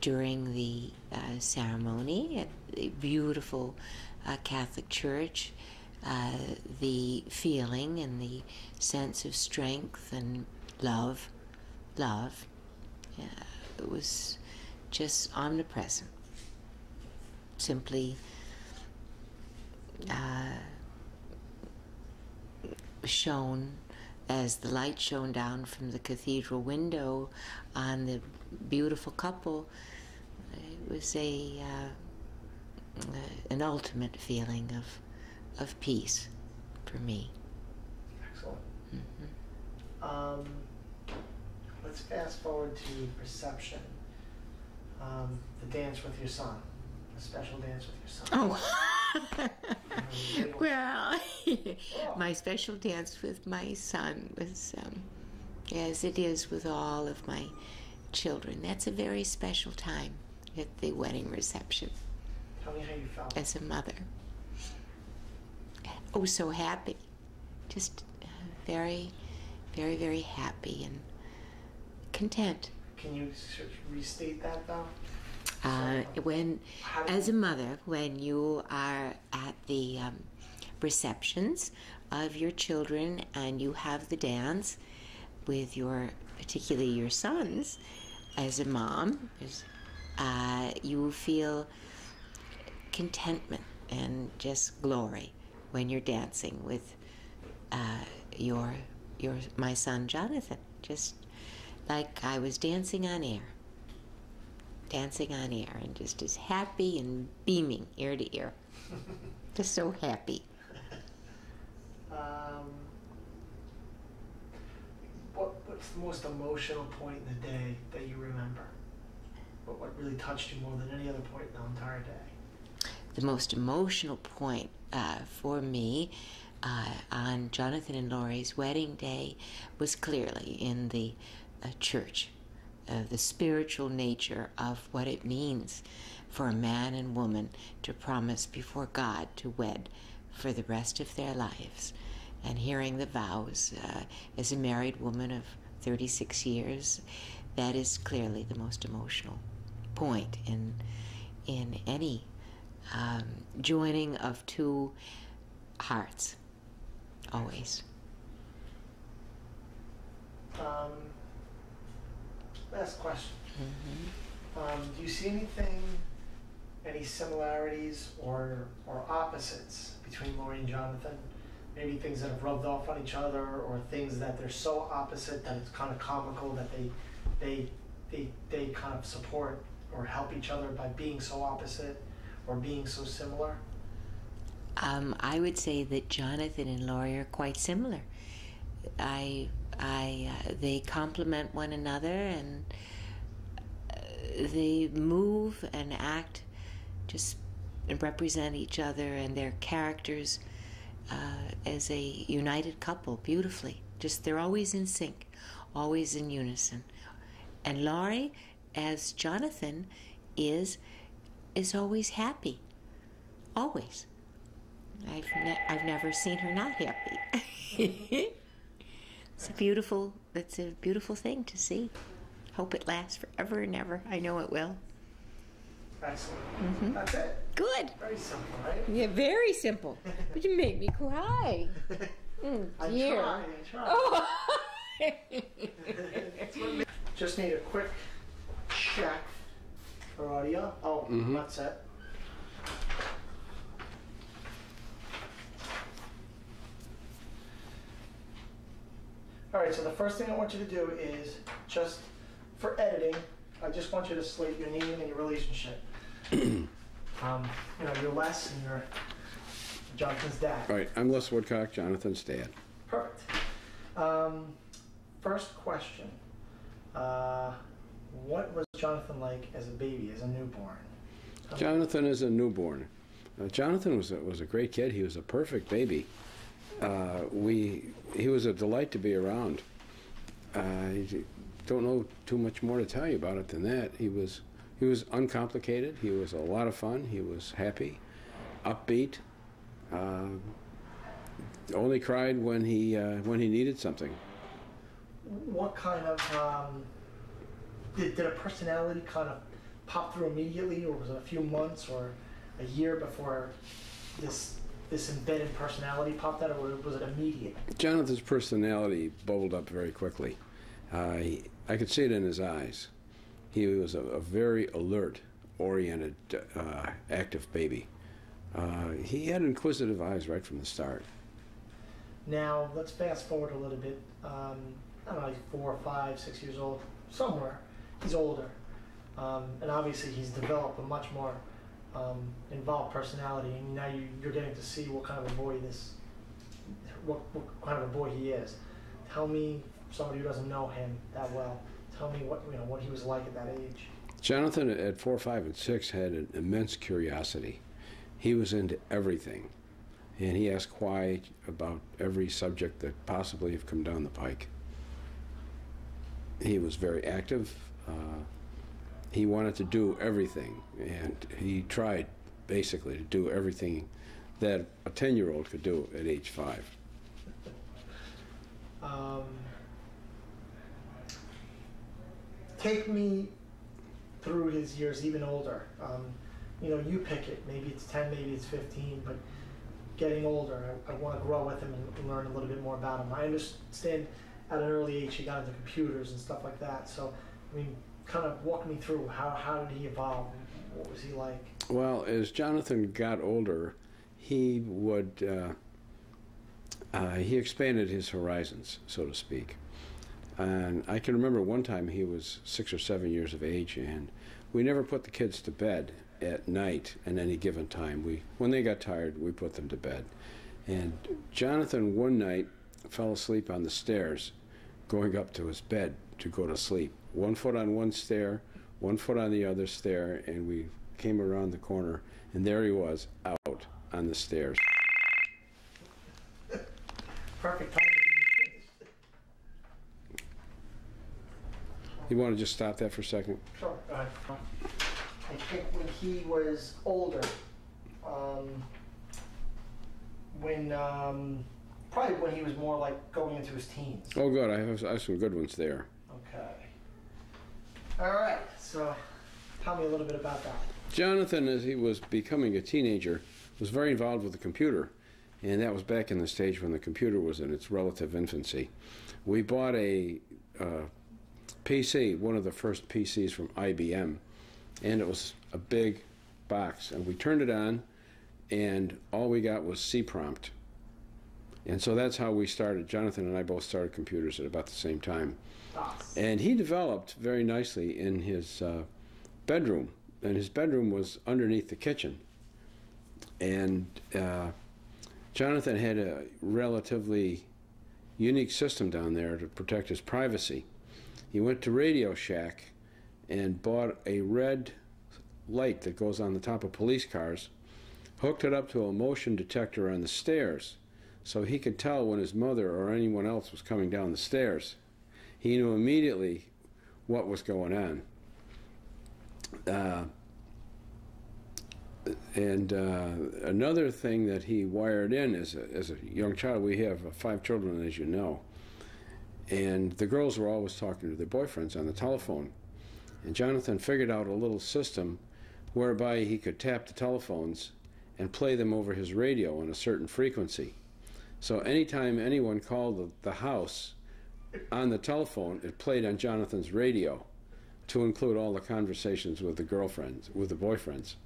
During the ceremony at the beautiful Catholic church, the feeling and the sense of strength and love. It was just omnipresent. Simply shone as the light shone down from the cathedral window on the beautiful couple. It was an ultimate feeling of peace for me. Excellent. Let's fast forward to reception. The dance with your son. A special dance with your son. Oh. Well, my special dance with my son was, as it is with all of my children, that's a very special time at the wedding reception. Tell me how you felt. As a mother. Oh, so happy. Just very, very, very happy and content. Can you restate that, though? As a mother, when you are at the receptions of your children and you have the dance with particularly your sons, as a mom, you feel contentment and just glory when you're dancing with my son Jonathan, just like I was dancing on air, and just as happy and beaming ear to ear. Just so happy. What's the most emotional point in the day that you remember? What really touched you more than any other point in the entire day? The most emotional point for me on Jonathan and Laurie's wedding day was clearly in the church. The spiritual nature of what it means for a man and woman to promise before God to wed for the rest of their lives. And hearing the vows as a married woman of 36 years, that is clearly the most emotional point in any joining of two hearts, always. Last question. Do you see any similarities or opposites between Laurie and Jonathan? Maybe things that have rubbed off on each other, or things that they're so opposite that it's kind of comical that they kind of support or help each other by being so opposite or being so similar? I would say that Jonathan and Laurie are quite similar. They complement one another, and they move and act just represent each other and their characters as a united couple beautifully. Just they're always in sync, always in unison. And Laurie, as Jonathan, is always happy, always. I've never seen her not happy. It's a beautiful thing to see. Hope it lasts forever and ever. I know it will. Excellent. That's it. Good. Very simple, right? Yeah, very simple. But you make me cry. I try. Oh. Just need a quick check for audio. Oh, not set. All right, so the first thing I want you to do is, just for editing, I just want you to slate your name and your relationship. You're Les and you're Jonathan's dad. All right, I'm Les Woodcock, Jonathan's dad. Perfect. First question. What was Jonathan like as a baby, as a newborn? Jonathan is a newborn. Jonathan was a great kid. He was a perfect baby. He was a delight to be around. I don't know too much more to tell you about it than that. He was uncomplicated. He was a lot of fun. He was happy, upbeat. Only cried when he needed something. What kind of did a personality kind of pop through immediately, or was it a few months or a year before this embedded personality popped out, or was it immediate? Jonathan's personality bubbled up very quickly. I could see it in his eyes. He was a very alert, oriented, active baby. He had inquisitive eyes right from the start. Now, let's fast forward a little bit. I don't know, he's 4, 5, 6 years old, somewhere. He's older. And obviously he's developed a much more involved personality, and now you're getting to see what kind of a boy what kind of a boy he is. Tell me, somebody who doesn't know him that well, tell me what he was like at that age. Jonathan at 4, 5, and 6 had an immense curiosity. He was into everything, and he asked why about every subject that possibly have come down the pike. He was very active. He wanted to do everything, and he tried basically to do everything that a 10-year-old could do at age 5. Take me through his years, even older. You pick it. Maybe it's 10, maybe it's 15, but getting older, I want to grow with him and learn a little bit more about him. I understand at an early age he got into computers and stuff like that. So, kind of walk me through how did he evolve? What was he like? Well, as Jonathan got older, he expanded his horizons, so to speak. And I can remember one time he was 6 or 7 years of age, and we never put the kids to bed at night at any given time. When they got tired, we put them to bed. And Jonathan one night fell asleep on the stairs going up to his bed to go to sleep. 1 foot on one stair, 1 foot on the other stair, and we came around the corner, and there he was, out on the stairs. Perfect timing. You want to just stop that for a second? Sure, go ahead. I think when he was older, probably when he was more like going into his teens. Oh, good. I have some good ones there. Okay. All right. So, tell me a little bit about that. Jonathan, as he was becoming a teenager, was very involved with the computer, and that was back in the stage when the computer was in its relative infancy. We bought a PC, one of the first PCs from IBM, and it was a big box, and we turned it on, and all we got was C prompt. And so that's how we started. Jonathan and I both started computers at about the same time. Awesome. And he developed very nicely in his bedroom, and his bedroom was underneath the kitchen. And Jonathan had a relatively unique system down there to protect his privacy. He went to Radio Shack and bought a red light that goes on the top of police cars, hooked it up to a motion detector on the stairs so he could tell when his mother or anyone else was coming down the stairs. He knew immediately what was going on. Another thing that he wired in as a young child, we have 5 children, as you know, and the girls were always talking to their boyfriends on the telephone. And Jonathan figured out a little system whereby he could tap the telephones and play them over his radio on a certain frequency. So anytime anyone called the house on the telephone, it played on Jonathan's radio to include all the conversations with the girlfriends, with the boyfriends.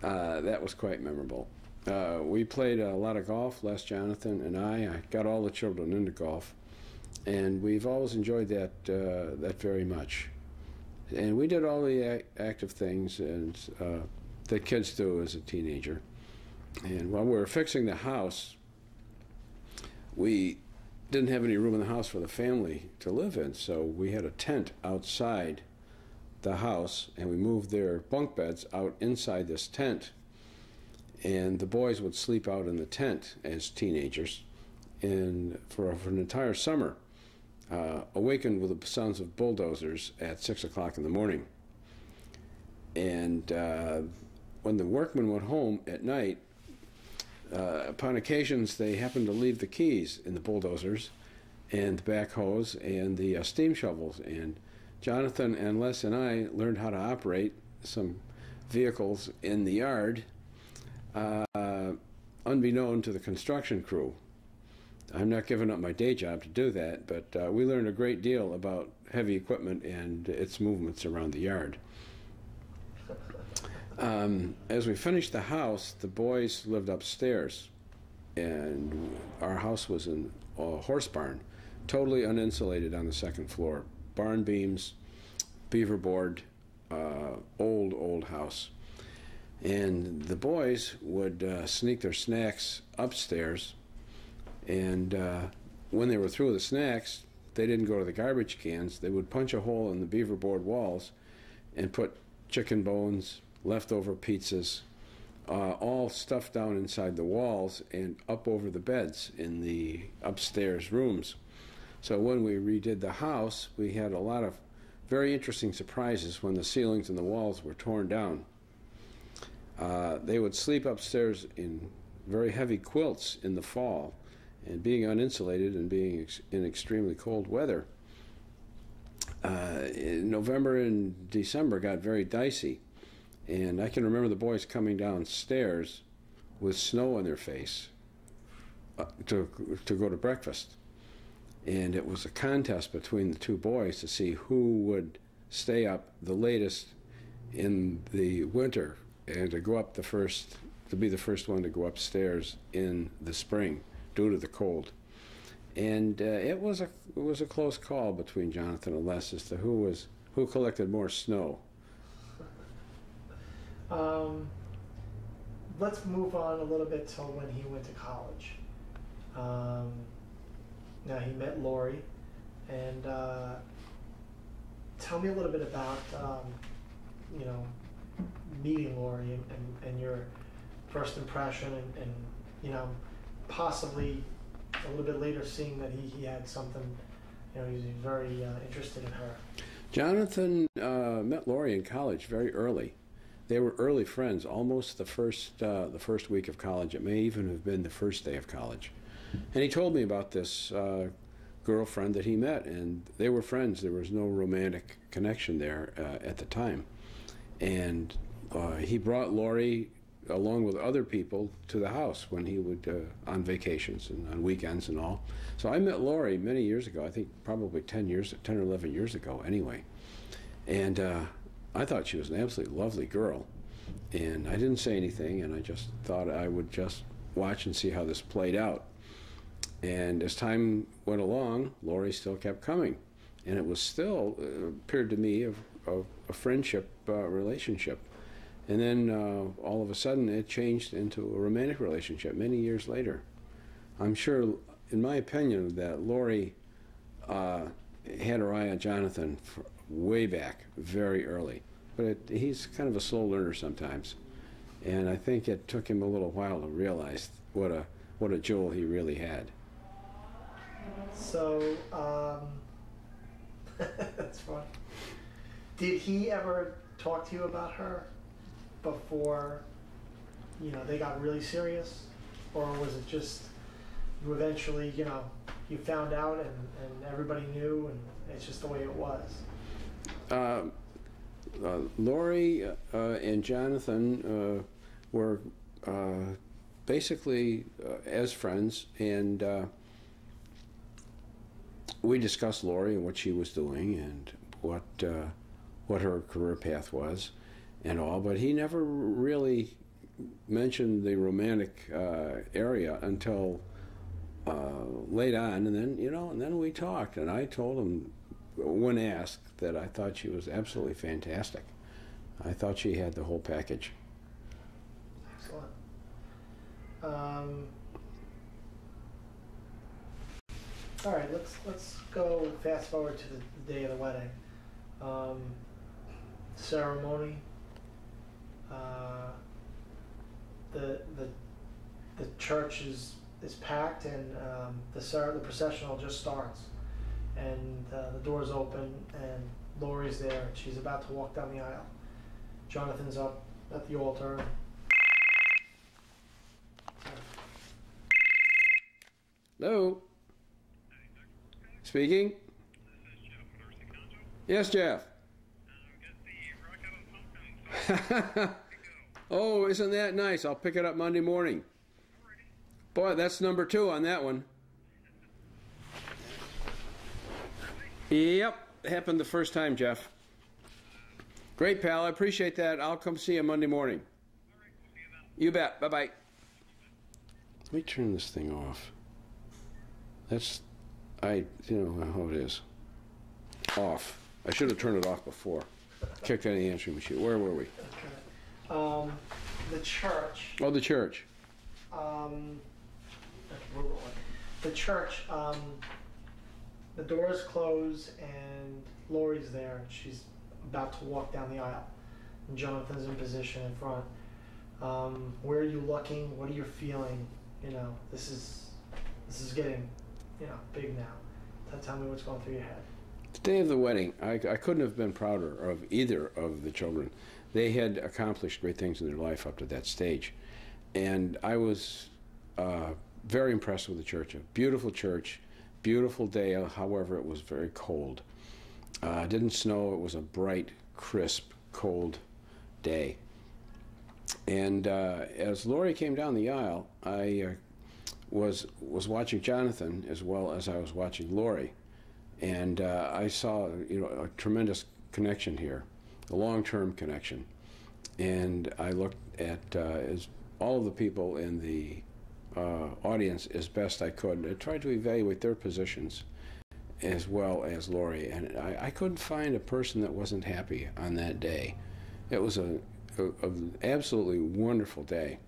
That was quite memorable. We played a lot of golf, Les, Jonathan, and I got all the children into golf, and we've always enjoyed that very much. And we did all the active things and that kids do as a teenager. And while we were fixing the house, we didn't have any room in the house for the family to live in, so we had a tent outside the house, and we moved their bunk beds out inside this tent. And the boys would sleep out in the tent as teenagers, and for an entire summer, awakened with the sounds of bulldozers at 6 o'clock in the morning. And when the workmen went home at night, upon occasions they happened to leave the keys in the bulldozers and the backhoes and the steam shovels. And Jonathan and Les and I learned how to operate some vehicles in the yard, unbeknown to the construction crew. I'm not giving up my day job to do that, but we learned a great deal about heavy equipment and its movements around the yard. As we finished the house, the boys lived upstairs, and our house was in a horse barn, totally uninsulated on the second floor. Barn beams, beaver board, old house. And the boys would sneak their snacks upstairs, and when they were through with the snacks, they didn't go to the garbage cans. They would punch a hole in the beaver board walls and put chicken bones, leftover pizzas, all stuffed down inside the walls and up over the beds in the upstairs rooms. So when we redid the house, we had a lot of very interesting surprises when the ceilings and the walls were torn down. They would sleep upstairs in very heavy quilts in the fall, and being uninsulated and being in extremely cold weather. November and December got very dicey, and I can remember the boys coming downstairs with snow on their face to go to breakfast. And it was a contest between the two boys to see who would stay up the latest in the winter and to go up to be the first one to go upstairs in the spring due to the cold. And it was a close call between Jonathan and Les as to who collected more snow. Let's move on a little bit to when he went to college. Now he met Lori, and tell me a little bit about meeting Lori and your first impression, and possibly a little bit later seeing that he had something, he was very interested in her. Jonathan met Lori in college very early. They were early friends, almost the first week of college. It may even have been the first day of college. And he told me about this girlfriend that he met, and they were friends. There was no romantic connection there at the time. And he brought Lori, along with other people, to the house when he would, on vacations and on weekends and all. So I met Lori many years ago, I think probably 10 or 11 years ago anyway. And I thought she was an absolutely lovely girl. And I didn't say anything, and I just thought I would just watch and see how this played out. And as time went along, Lori still kept coming. And it was still, appeared to me, of a friendship relationship. And then all of a sudden it changed into a romantic relationship many years later. I'm sure, in my opinion, that Lori had her eye on Jonathan way back, very early. But he's kind of a slow learner sometimes. And I think it took him a little while to realize what a jewel he really had. So, that's fun. Did he ever talk to you about her before, they got really serious? Or was it just, you eventually, you found out and everybody knew and it's just the way it was? Lori and Jonathan were basically as friends, and we discussed Lori and what she was doing and what her career path was and all, but he never really mentioned the romantic area until late on, and then, and then we talked, and I told him, when asked, that I thought she was absolutely fantastic. I thought she had the whole package. Excellent. All right, let's go fast forward to the day of the wedding. Ceremony. The church is packed, and the processional just starts, and the doors open, and Lori's there. She's about to walk down the aisle. Jonathan's up at the altar. Hello. Speaking. Yes, Jeff. Oh, isn't that nice? I'll pick it up Monday morning. Boy, that's number 2 on that one. Yep, happened the first time, Jeff. Great, pal. I appreciate that. I'll come see you Monday morning. You bet. Bye-bye. Let me turn this thing off. You know how it is. Off. I should have turned it off before. Checked on the answering machine. Where were we? Okay. The church. Oh, the church. The church. The doors close, and Lori's there. She's about to walk down the aisle, and Jonathan's in position in front. Where are you looking? What are you feeling? This is getting, big now. Tell me what's going through your head. The day of the wedding, I couldn't have been prouder of either of the children. They had accomplished great things in their life up to that stage. And I was very impressed with the church. A beautiful church, beautiful day. However, it was very cold. It didn't snow. It was a bright, crisp, cold day. And as Lori came down the aisle, I was watching Jonathan as well as I was watching Lori. And I saw, a tremendous connection here, a long-term connection. And I looked at as all of the people in the audience as best I could. I tried to evaluate their positions as well as Lori. And I couldn't find a person that wasn't happy on that day. It was an absolutely wonderful day.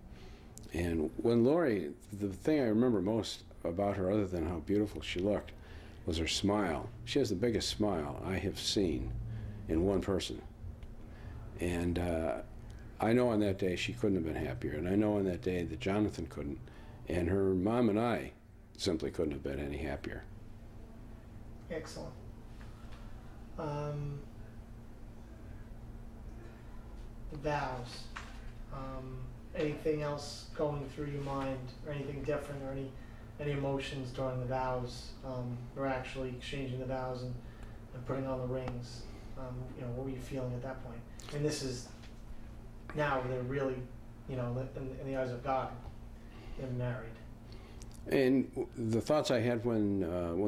And when Lori, the thing I remember most about her, other than how beautiful she looked, was her smile. She has the biggest smile I have seen in one person. And I know on that day she couldn't have been happier, and I know on that day that Jonathan couldn't, and her mom and I simply couldn't have been any happier. Excellent. Vows. Anything else going through your mind, or anything different, or any emotions during the vows, or actually exchanging the vows and putting on the rings? What were you feeling at that point? And this is now they're really, in the eyes of God, they're married. And the thoughts I had when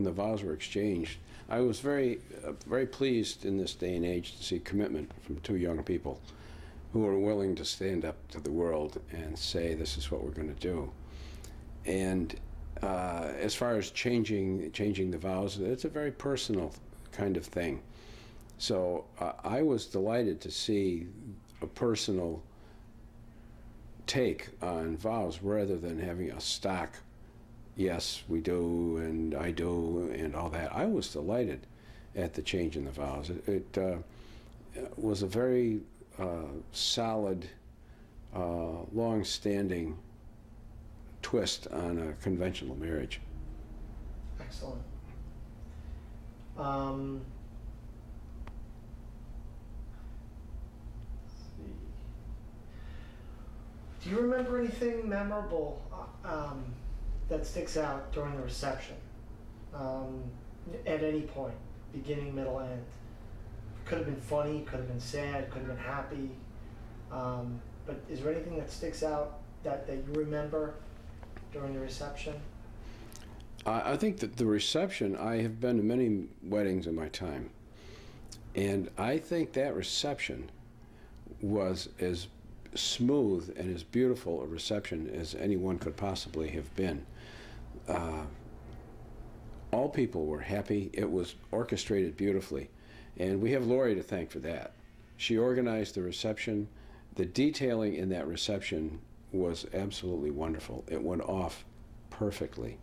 the vows were exchanged, I was very pleased in this day and age to see commitment from 2 young people who are willing to stand up to the world and say, this is what we're going to do. And as far as changing the vows, it's a very personal kind of thing. So I was delighted to see a personal take on vows rather than having a stock, yes, we do, and I do, and all that. I was delighted at the change in the vows. It was a very solid, long-standing twist on a conventional marriage. Excellent. Do you remember anything memorable that sticks out during the reception? At any point, beginning, middle, end. Could have been funny, could have been sad, could have been happy. But is there anything that sticks out that you remember during the reception? I think that the reception, I have been to many weddings in my time, And I think that reception was as smooth and as beautiful a reception as anyone could possibly have been. All people were happy. It was orchestrated beautifully. And we have Lori to thank for that. She organized the reception. The detailing in that reception was absolutely wonderful. It went off perfectly.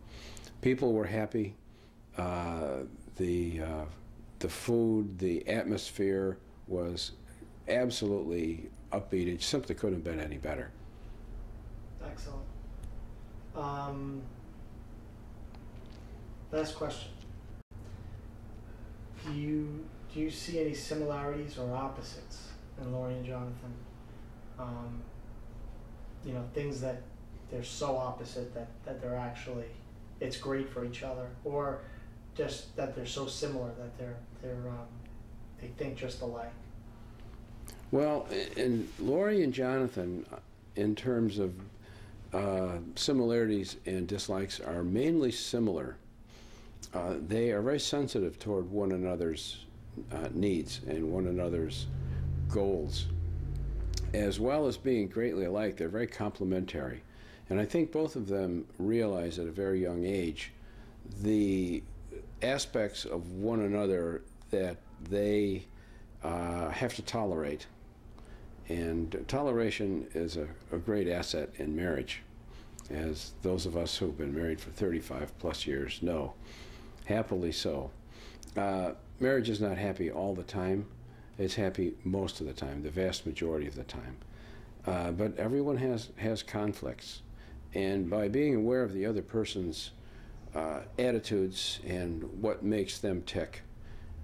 People were happy. The food, the atmosphere was absolutely upbeat. It simply couldn't have been any better. Excellent. Last question. Do you see any similarities or opposites in Lori and Jonathan? Things that they're so opposite that they're actually, it's great for each other, or just that they're so similar that they think just alike? Well, in Lori and Jonathan, in terms of similarities and dislikes, are mainly similar. They are very sensitive toward one another's needs and one another's goals. As well as being greatly alike, they're very complementary. And I think both of them realize at a very young age the aspects of one another that they have to tolerate. And toleration is a great asset in marriage, as those of us who've been married for 35 plus years know. Happily so. Marriage is not happy all the time. It's happy most of the time, the vast majority of the time. But everyone has conflicts. And by being aware of the other person's attitudes and what makes them tick,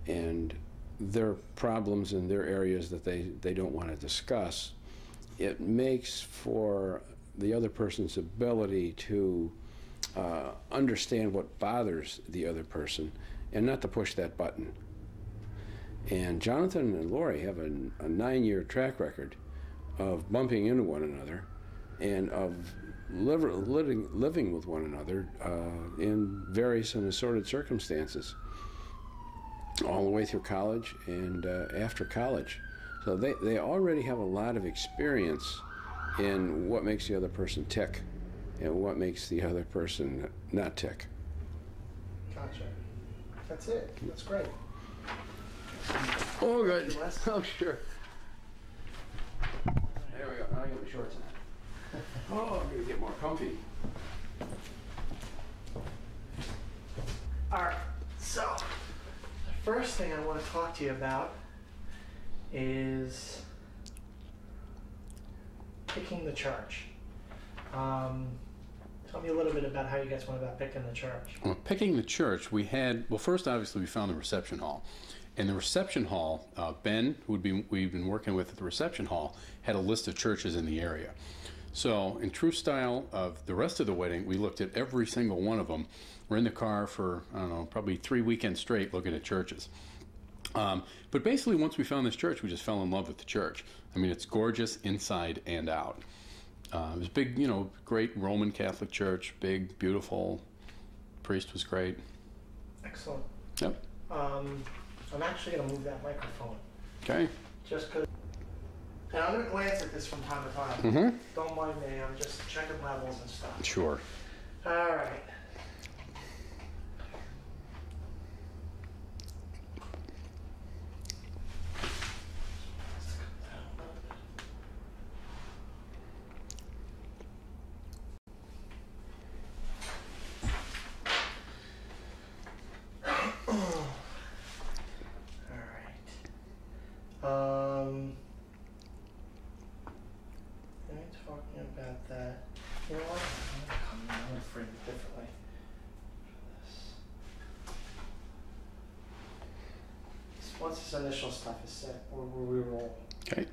and their problems in their areas that they don't want to discuss, it makes for the other person's ability to understand what bothers the other person and not to push that button. And Jonathan and Lori have a 9-year track record of bumping into one another and of living with one another in various and assorted circumstances, all the way through college and after college. So they already have a lot of experience in what makes the other person tick and what makes the other person not tick. Gotcha. That's it. That's great. Oh, good. Oh, sure. There we go. Now I get my shorts on. Oh, I'm going to get more comfy. All right. So, the first thing I want to talk to you about is picking the church. Tell me a little bit about how you guys went about picking the church. Well, picking the church, first obviously we found the reception hall. And the reception hall, Ben, we've been working with at the reception hall, had a list of churches in the area. So in true style of the rest of the wedding, we looked at every single one of them. We're in the car for, I don't know, probably 3 weekends straight looking at churches. But basically once we found this church, we just fell in love with the church. I mean, it's gorgeous inside and out. It was big, great Roman Catholic church, big, beautiful. Priest was great. Excellent. Yep. I'm actually going to move that microphone. Okay. Just because. And I'm going to glance at this from time to time. Mm-hmm. Don't mind me. I'm just checking levels and stuff. Sure. All right. Talking about that. You know what? I'm going to frame it differently. Once this initial stuff is set, we'll re-roll. Okay.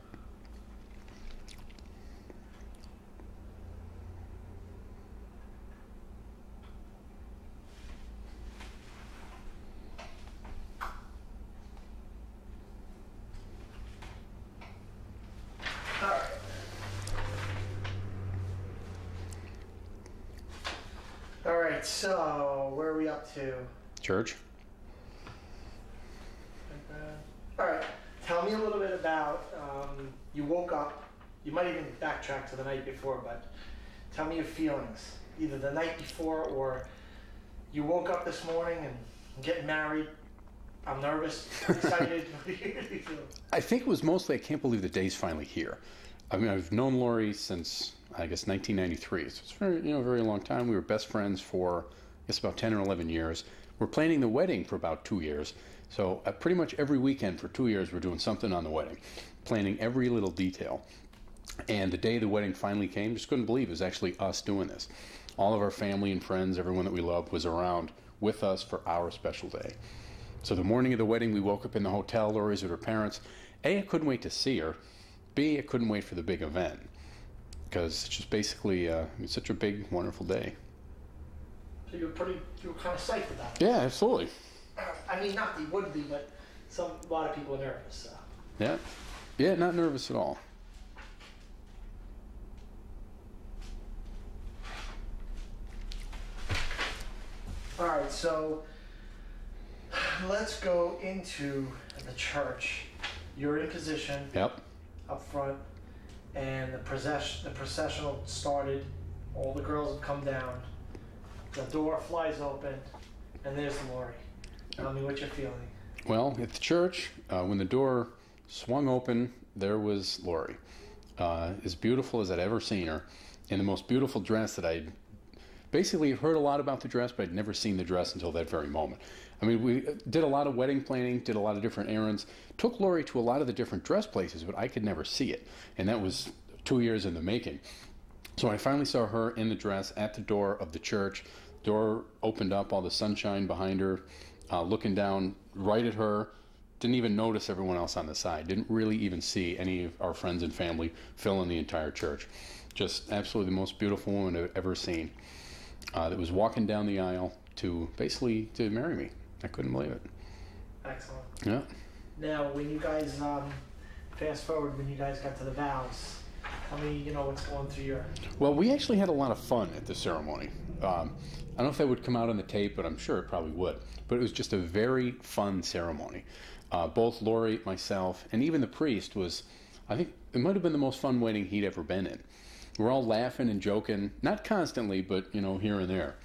All right, so where are we up to? Church. All right, tell me a little bit about, you woke up, you might even backtrack to the night before, but tell me your feelings, either the night before or you woke up this morning and I'm getting married, I'm nervous, excited. What do you feel? I think it was mostly, I can't believe the day's finally here. I mean, I've known Lori since, I guess, 1993. So it's very, very long time. We were best friends for, I guess, about 10 or 11 years. We're planning the wedding for about 2 years. So pretty much every weekend for 2 years, we're doing something on the wedding, planning every little detail. And the day the wedding finally came, just couldn't believe it was actually us doing this. All of our family and friends, everyone that we loved, was around with us for our special day. So the morning of the wedding, we woke up in the hotel. Lori's with her parents. A, I couldn't wait to see her. B, I couldn't wait for the big event. Because it's just basically it's such a big, wonderful day. So you were kind of psyched about it. Yeah, absolutely. I mean, not that you wouldn't be, but a lot of people are nervous. So. Yeah, not nervous at all. All right, so let's go into the church. You're in position. Yep. Up front, and the processional started. All the girls have come down. The door flies open, and there's Lori. Tell me what you're feeling. Well, at the church, when the door swung open, there was Lori. As beautiful as I'd ever seen her, in the most beautiful dress that I'd basically heard a lot about the dress, but I'd never seen the dress until that very moment. I mean, we did a lot of wedding planning, did a lot of different errands, took Lori to a lot of the different dress places, but I could never see it. And that was 2 years in the making. So I finally saw her in the dress at the door of the church. Door opened up, all the sunshine behind her, looking down right at her. Didn't even notice everyone else on the side. Didn't really even see any of our friends and family filling the entire church. Just absolutely the most beautiful woman I've ever seen. That was walking down the aisle to marry me. I couldn't believe it. Excellent. Yeah. Now, when you guys fast forward, when you guys got to the vows, tell me, what's going through your... Well, we actually had a lot of fun at the ceremony. I don't know if that would come out on the tape, but I'm sure it probably would. But it was just a very fun ceremony. Both Lori, myself, and even the priest was, I think it might have been the most fun wedding he'd ever been in. We're all laughing and joking, not constantly, but, here and there.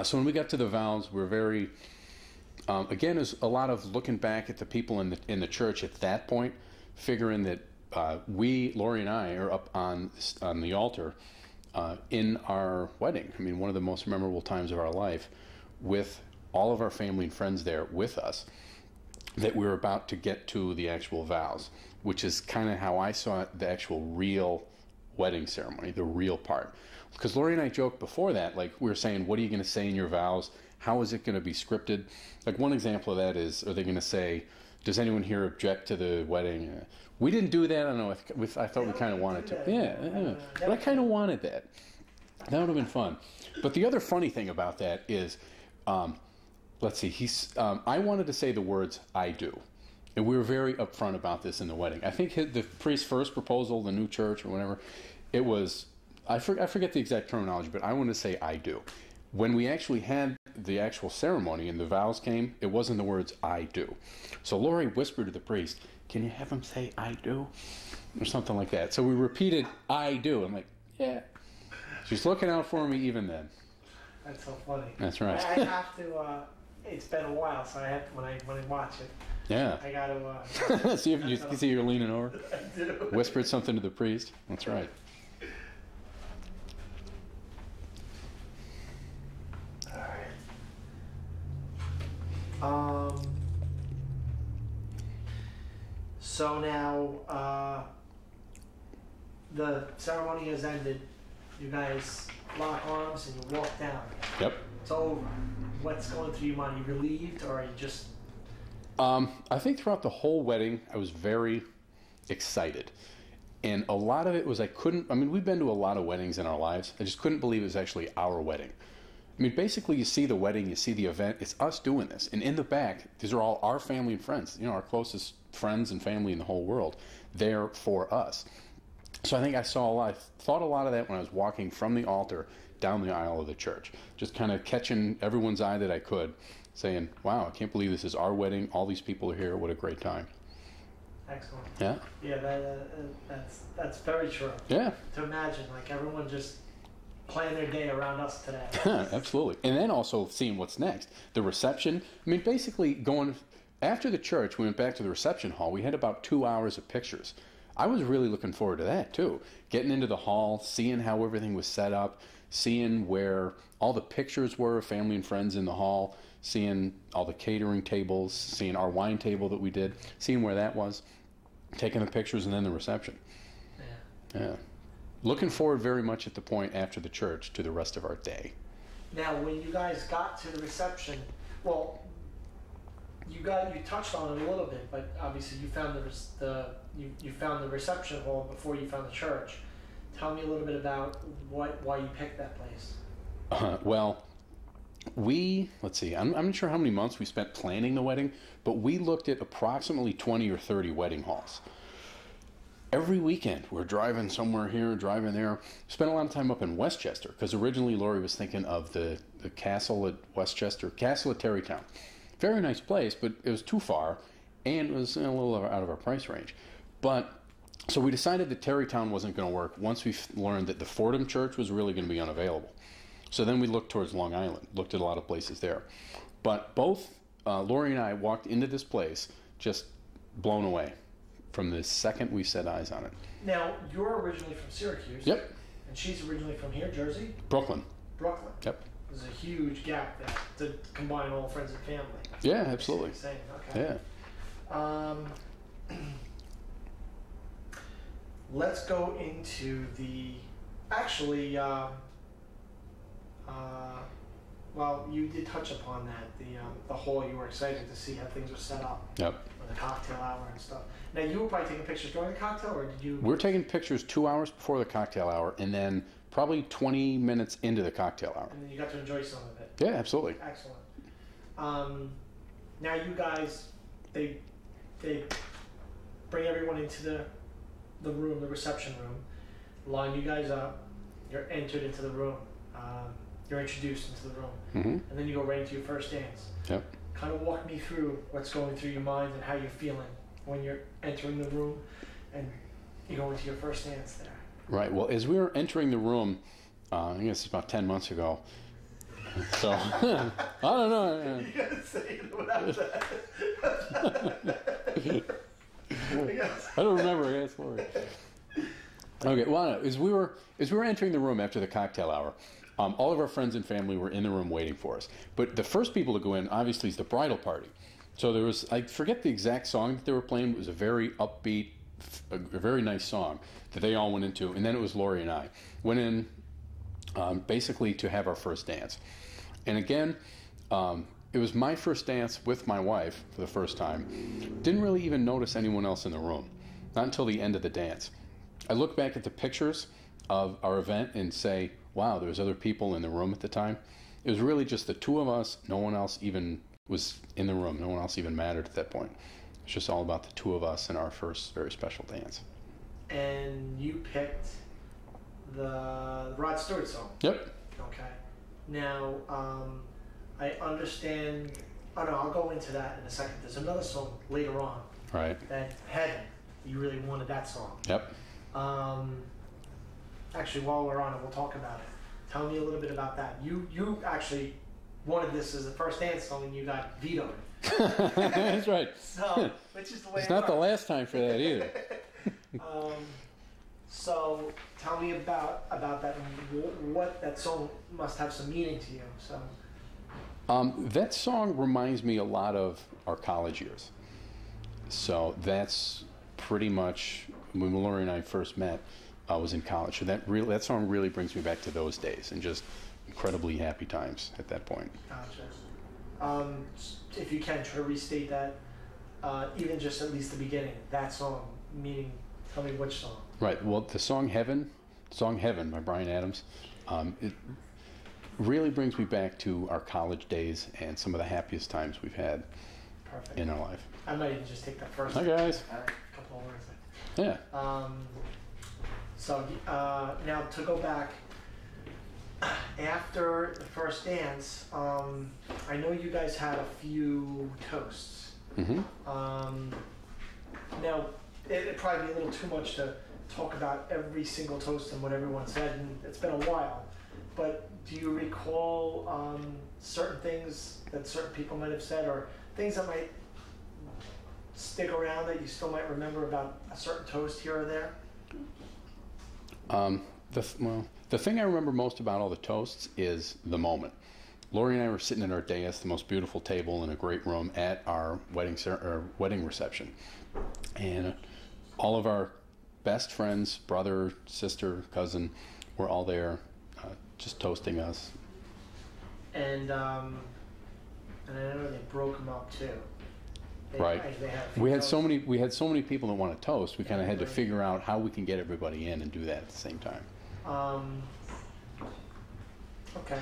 So when we got to the vows, we're very... again, there's a lot of looking back at the people in the church at that point, figuring that Lori and I, are up on the altar in our wedding. I mean, one of the most memorable times of our life, with all of our family and friends there with us, that we were about to get to the actual vows, which is kind of how I saw the actual real wedding ceremony, the real part. Because Lori and I joked before that, like we were saying, what are you going to say in your vows? How is it going to be scripted? Like one example of that is, are they going to say, does anyone here object to the wedding? We didn't do that. I don't know. I thought we kind of wanted to. Yeah. But I kind of wanted that. That would have been fun. But the other funny thing about that is, let's see, I wanted to say the words, I do. And we were very upfront about this in the wedding. I think the priest's first proposal, the new church or whatever, it was, I forget the exact terminology, but I wanted to say, I do. When we actually had the actual ceremony and the vows came, it wasn't the words, I do. So Lori whispered to the priest, can you have him say, I do? Or something like that. So we repeated, I do. I'm like, yeah. She's looking out for me even then. That's so funny. That's right. I have to, it's been a while, so I have to, when I watch it, yeah. I got to... see if you see you're leaning over? I do. Whispered something to the priest. That's right. So now the ceremony has ended. You guys lock arms and you walk down. Yep. It's over. What's going through your mind? Are you relieved or are you just... I think throughout the whole wedding, I was very excited. And a lot of it was we've been to a lot of weddings in our lives. I just couldn't believe it was actually our wedding. I mean, basically, you see the wedding, you see the event, it's us doing this. And in the back, these are all our family and friends, our closest friends and family in the whole world, there for us. So I think I thought a lot of that when I was walking from the altar down the aisle of the church, just kind of catching everyone's eye that I could, saying, wow, I can't believe this is our wedding, all these people are here, what a great time. Excellent. Yeah. Yeah, that's very true. Yeah. To imagine, like, everyone just plan their day around us today. Absolutely. And then also seeing what's next. The reception. I mean, basically going after the church, we went back to the reception hall. We had about 2 hours of pictures. I was really looking forward to that too. Getting into the hall, seeing how everything was set up, seeing where all the pictures were of family and friends in the hall, seeing all the catering tables, seeing our wine table that we did, seeing where that was, taking the pictures, and then the reception. Yeah. Looking forward very much at the point after the church to the rest of our day. Now, when you guys got to the reception, well, you touched on it a little bit, but obviously you found you found the reception hall before you found the church. Tell me a little bit about why you picked that place. Well, let's see, I'm not sure how many months we spent planning the wedding, but we looked at approximately 20 or 30 wedding halls. Every weekend, we're driving somewhere here, driving there. Spent a lot of time up in Westchester, because originally Lori was thinking of the castle at Westchester, castle at Tarrytown. Very nice place, but it was too far, and it was a little out of our price range. So we decided that Tarrytown wasn't going to work once we learned that the Fordham Church was really going to be unavailable. So then we looked towards Long Island, looked at a lot of places there. But both Lori and I walked into this place just blown away from the second we set eyes on it. Now, you're originally from Syracuse. Yep. And she's originally from here, Jersey? Brooklyn. Yep. There's a huge gap there to combine all friends and family. Yeah, absolutely. Okay. Yeah. Let's go into the... Actually, well, you did touch upon that. The hall, you were excited to see how things were set up. Yep. With the cocktail hour and stuff. Now, you were probably taking pictures during the cocktail, or did you... We were taking pictures 2 hours before the cocktail hour, and then probably 20 minutes into the cocktail hour. And then you got to enjoy some of it. Yeah, absolutely. Excellent. Now you guys, they bring everyone into the room, the reception room, line you guys up, you're entered into the room, you're introduced into the room, and then you go right into your first dance. Yep. Kind of walk me through what's going through your mind and how you're feeling when you're entering the room and you go into your first dance there. Right. Well, as we were entering the room, I guess it's about 10 months ago. So, I don't know. You gotta say it without that. I don't remember. I guess for it. Okay. Well, as we were entering the room after the cocktail hour, all of our friends and family were in the room waiting for us. But the first people to go in, obviously, is the bridal party. So there was, I forget the exact song that they were playing. It was a very upbeat, a very nice song that they all went into. And then it was Lori and I. Went in basically to have our first dance. And again, it was my first dance with my wife for the first time. Didn't really even notice anyone else in the room. Not until the end of the dance. I look back at the pictures of our event and say, wow, there was other people in the room at the time. It was really just the two of us. No one else even was in the room. No one else even mattered at that point. It's just all about the two of us and our first very special dance. And you picked the Rod Stewart song. Yep. Okay. Now, I understand... Oh, no, I'll go into that in a second. There's another song later on. Right. That Heaven. You really wanted that song. Yep. Actually, while we're on it, we'll talk about it. Tell me a little bit about that. You actually wanted this as a first dance song, and you got vetoed. That's right. So, which is the way it's not the last time for that either. So, tell me about that. What that song must have some meaning to you. So, that song reminds me a lot of our college years. So that's pretty much when Lori and I first met. I was in college, so that song really brings me back to those days and just incredibly happy times at that point. Gotcha. If you can, try to restate that, even just at least the beginning. That song, meaning, tell me which song. Right. Well, the song Heaven by Bryan Adams, it really brings me back to our college days and some of the happiest times we've had in our life. I might even just take that first. Hi, guys. A couple of words. Yeah. So now to go back, after the first dance, I know you guys had a few toasts. Mm-hmm. Now, it'd probably be a little too much to talk about every single toast and what everyone said, and it's been a while. But do you recall certain things that certain people might have said, or things that might stick around that you still might remember about a certain toast here or there? The thing I remember most about all the toasts is the moment. Lori and I were sitting at our dais, the most beautiful table in a great room at our wedding reception, and all of our best friends, brother, sister, cousin, were all there, just toasting us. And I know they broke them up too. Right. We had so many people that want to toast. We kind of had to figure out how we can get everybody in and do that at the same time. Okay.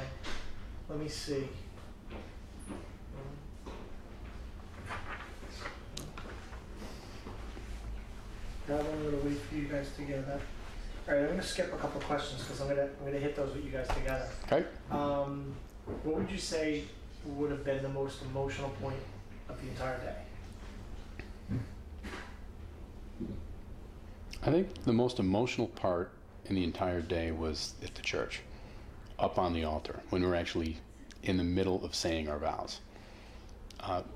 Let me see. That one I'm going to wait for you guys to get that. All right, I'm going to skip a couple of questions because I'm going to hit those with you guys together. Okay. What would you say would have been the most emotional point of the entire day? I think the most emotional part in the entire day was at the church, up on the altar, when we were actually in the middle of saying our vows.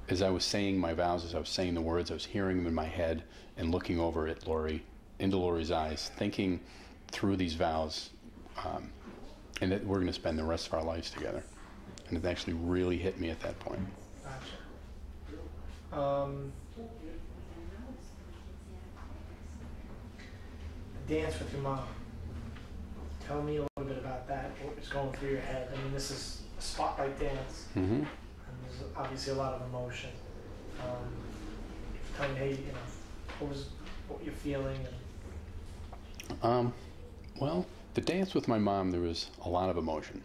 As I was saying my vows, as I was saying the words, I was hearing them in my head and looking over at Lori, into Lori's eyes, thinking through these vows, and that we're going to spend the rest of our lives together. And it actually really hit me at that point. Gotcha. Dance with your mom. Tell me a little bit about that. What was going through your head? I mean, this is a spotlight dance, and there's obviously a lot of emotion. Tell me, hey, what you're feeling. Well, the dance with my mom, there was a lot of emotion.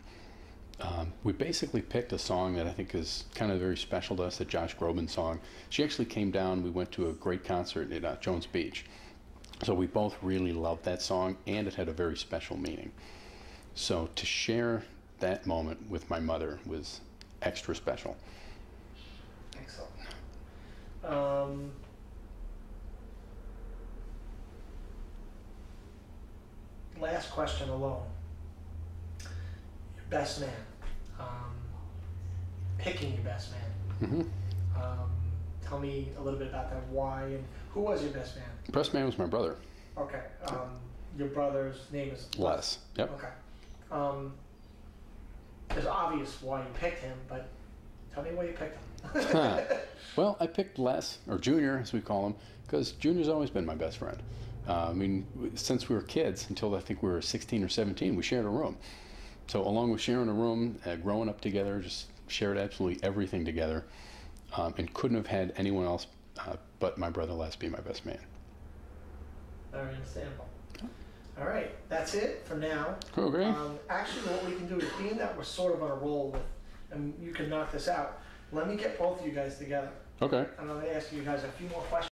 We basically picked a song that I think is kind of very special to us, the Josh Groban song. She actually came down. We went to a great concert at Jones Beach. So we both really loved that song, and it had a very special meaning. So to share that moment with my mother was extra special. Excellent. Last question alone. Your best man. Picking your best man. Tell me a little bit about that. Why and who was your best man? Best man was my brother. Okay. Your brother's name is Les. Yep. Okay. It's obvious why you picked him, but tell me why you picked him. Well, I picked Les, or Junior as we call him, because Junior's always been my best friend. I mean, since we were kids, until I think we were 16 or 17, we shared a room. So along with sharing a room, growing up together, just shared absolutely everything together, and couldn't have had anyone else but my brother Les be my best man. Very understandable. All right, that's it for now. Okay. Actually, what we can do is, being that we're sort of on a roll with, and you can knock this out, let me get both of you guys together. Okay. And I'm going to ask you guys a few more questions.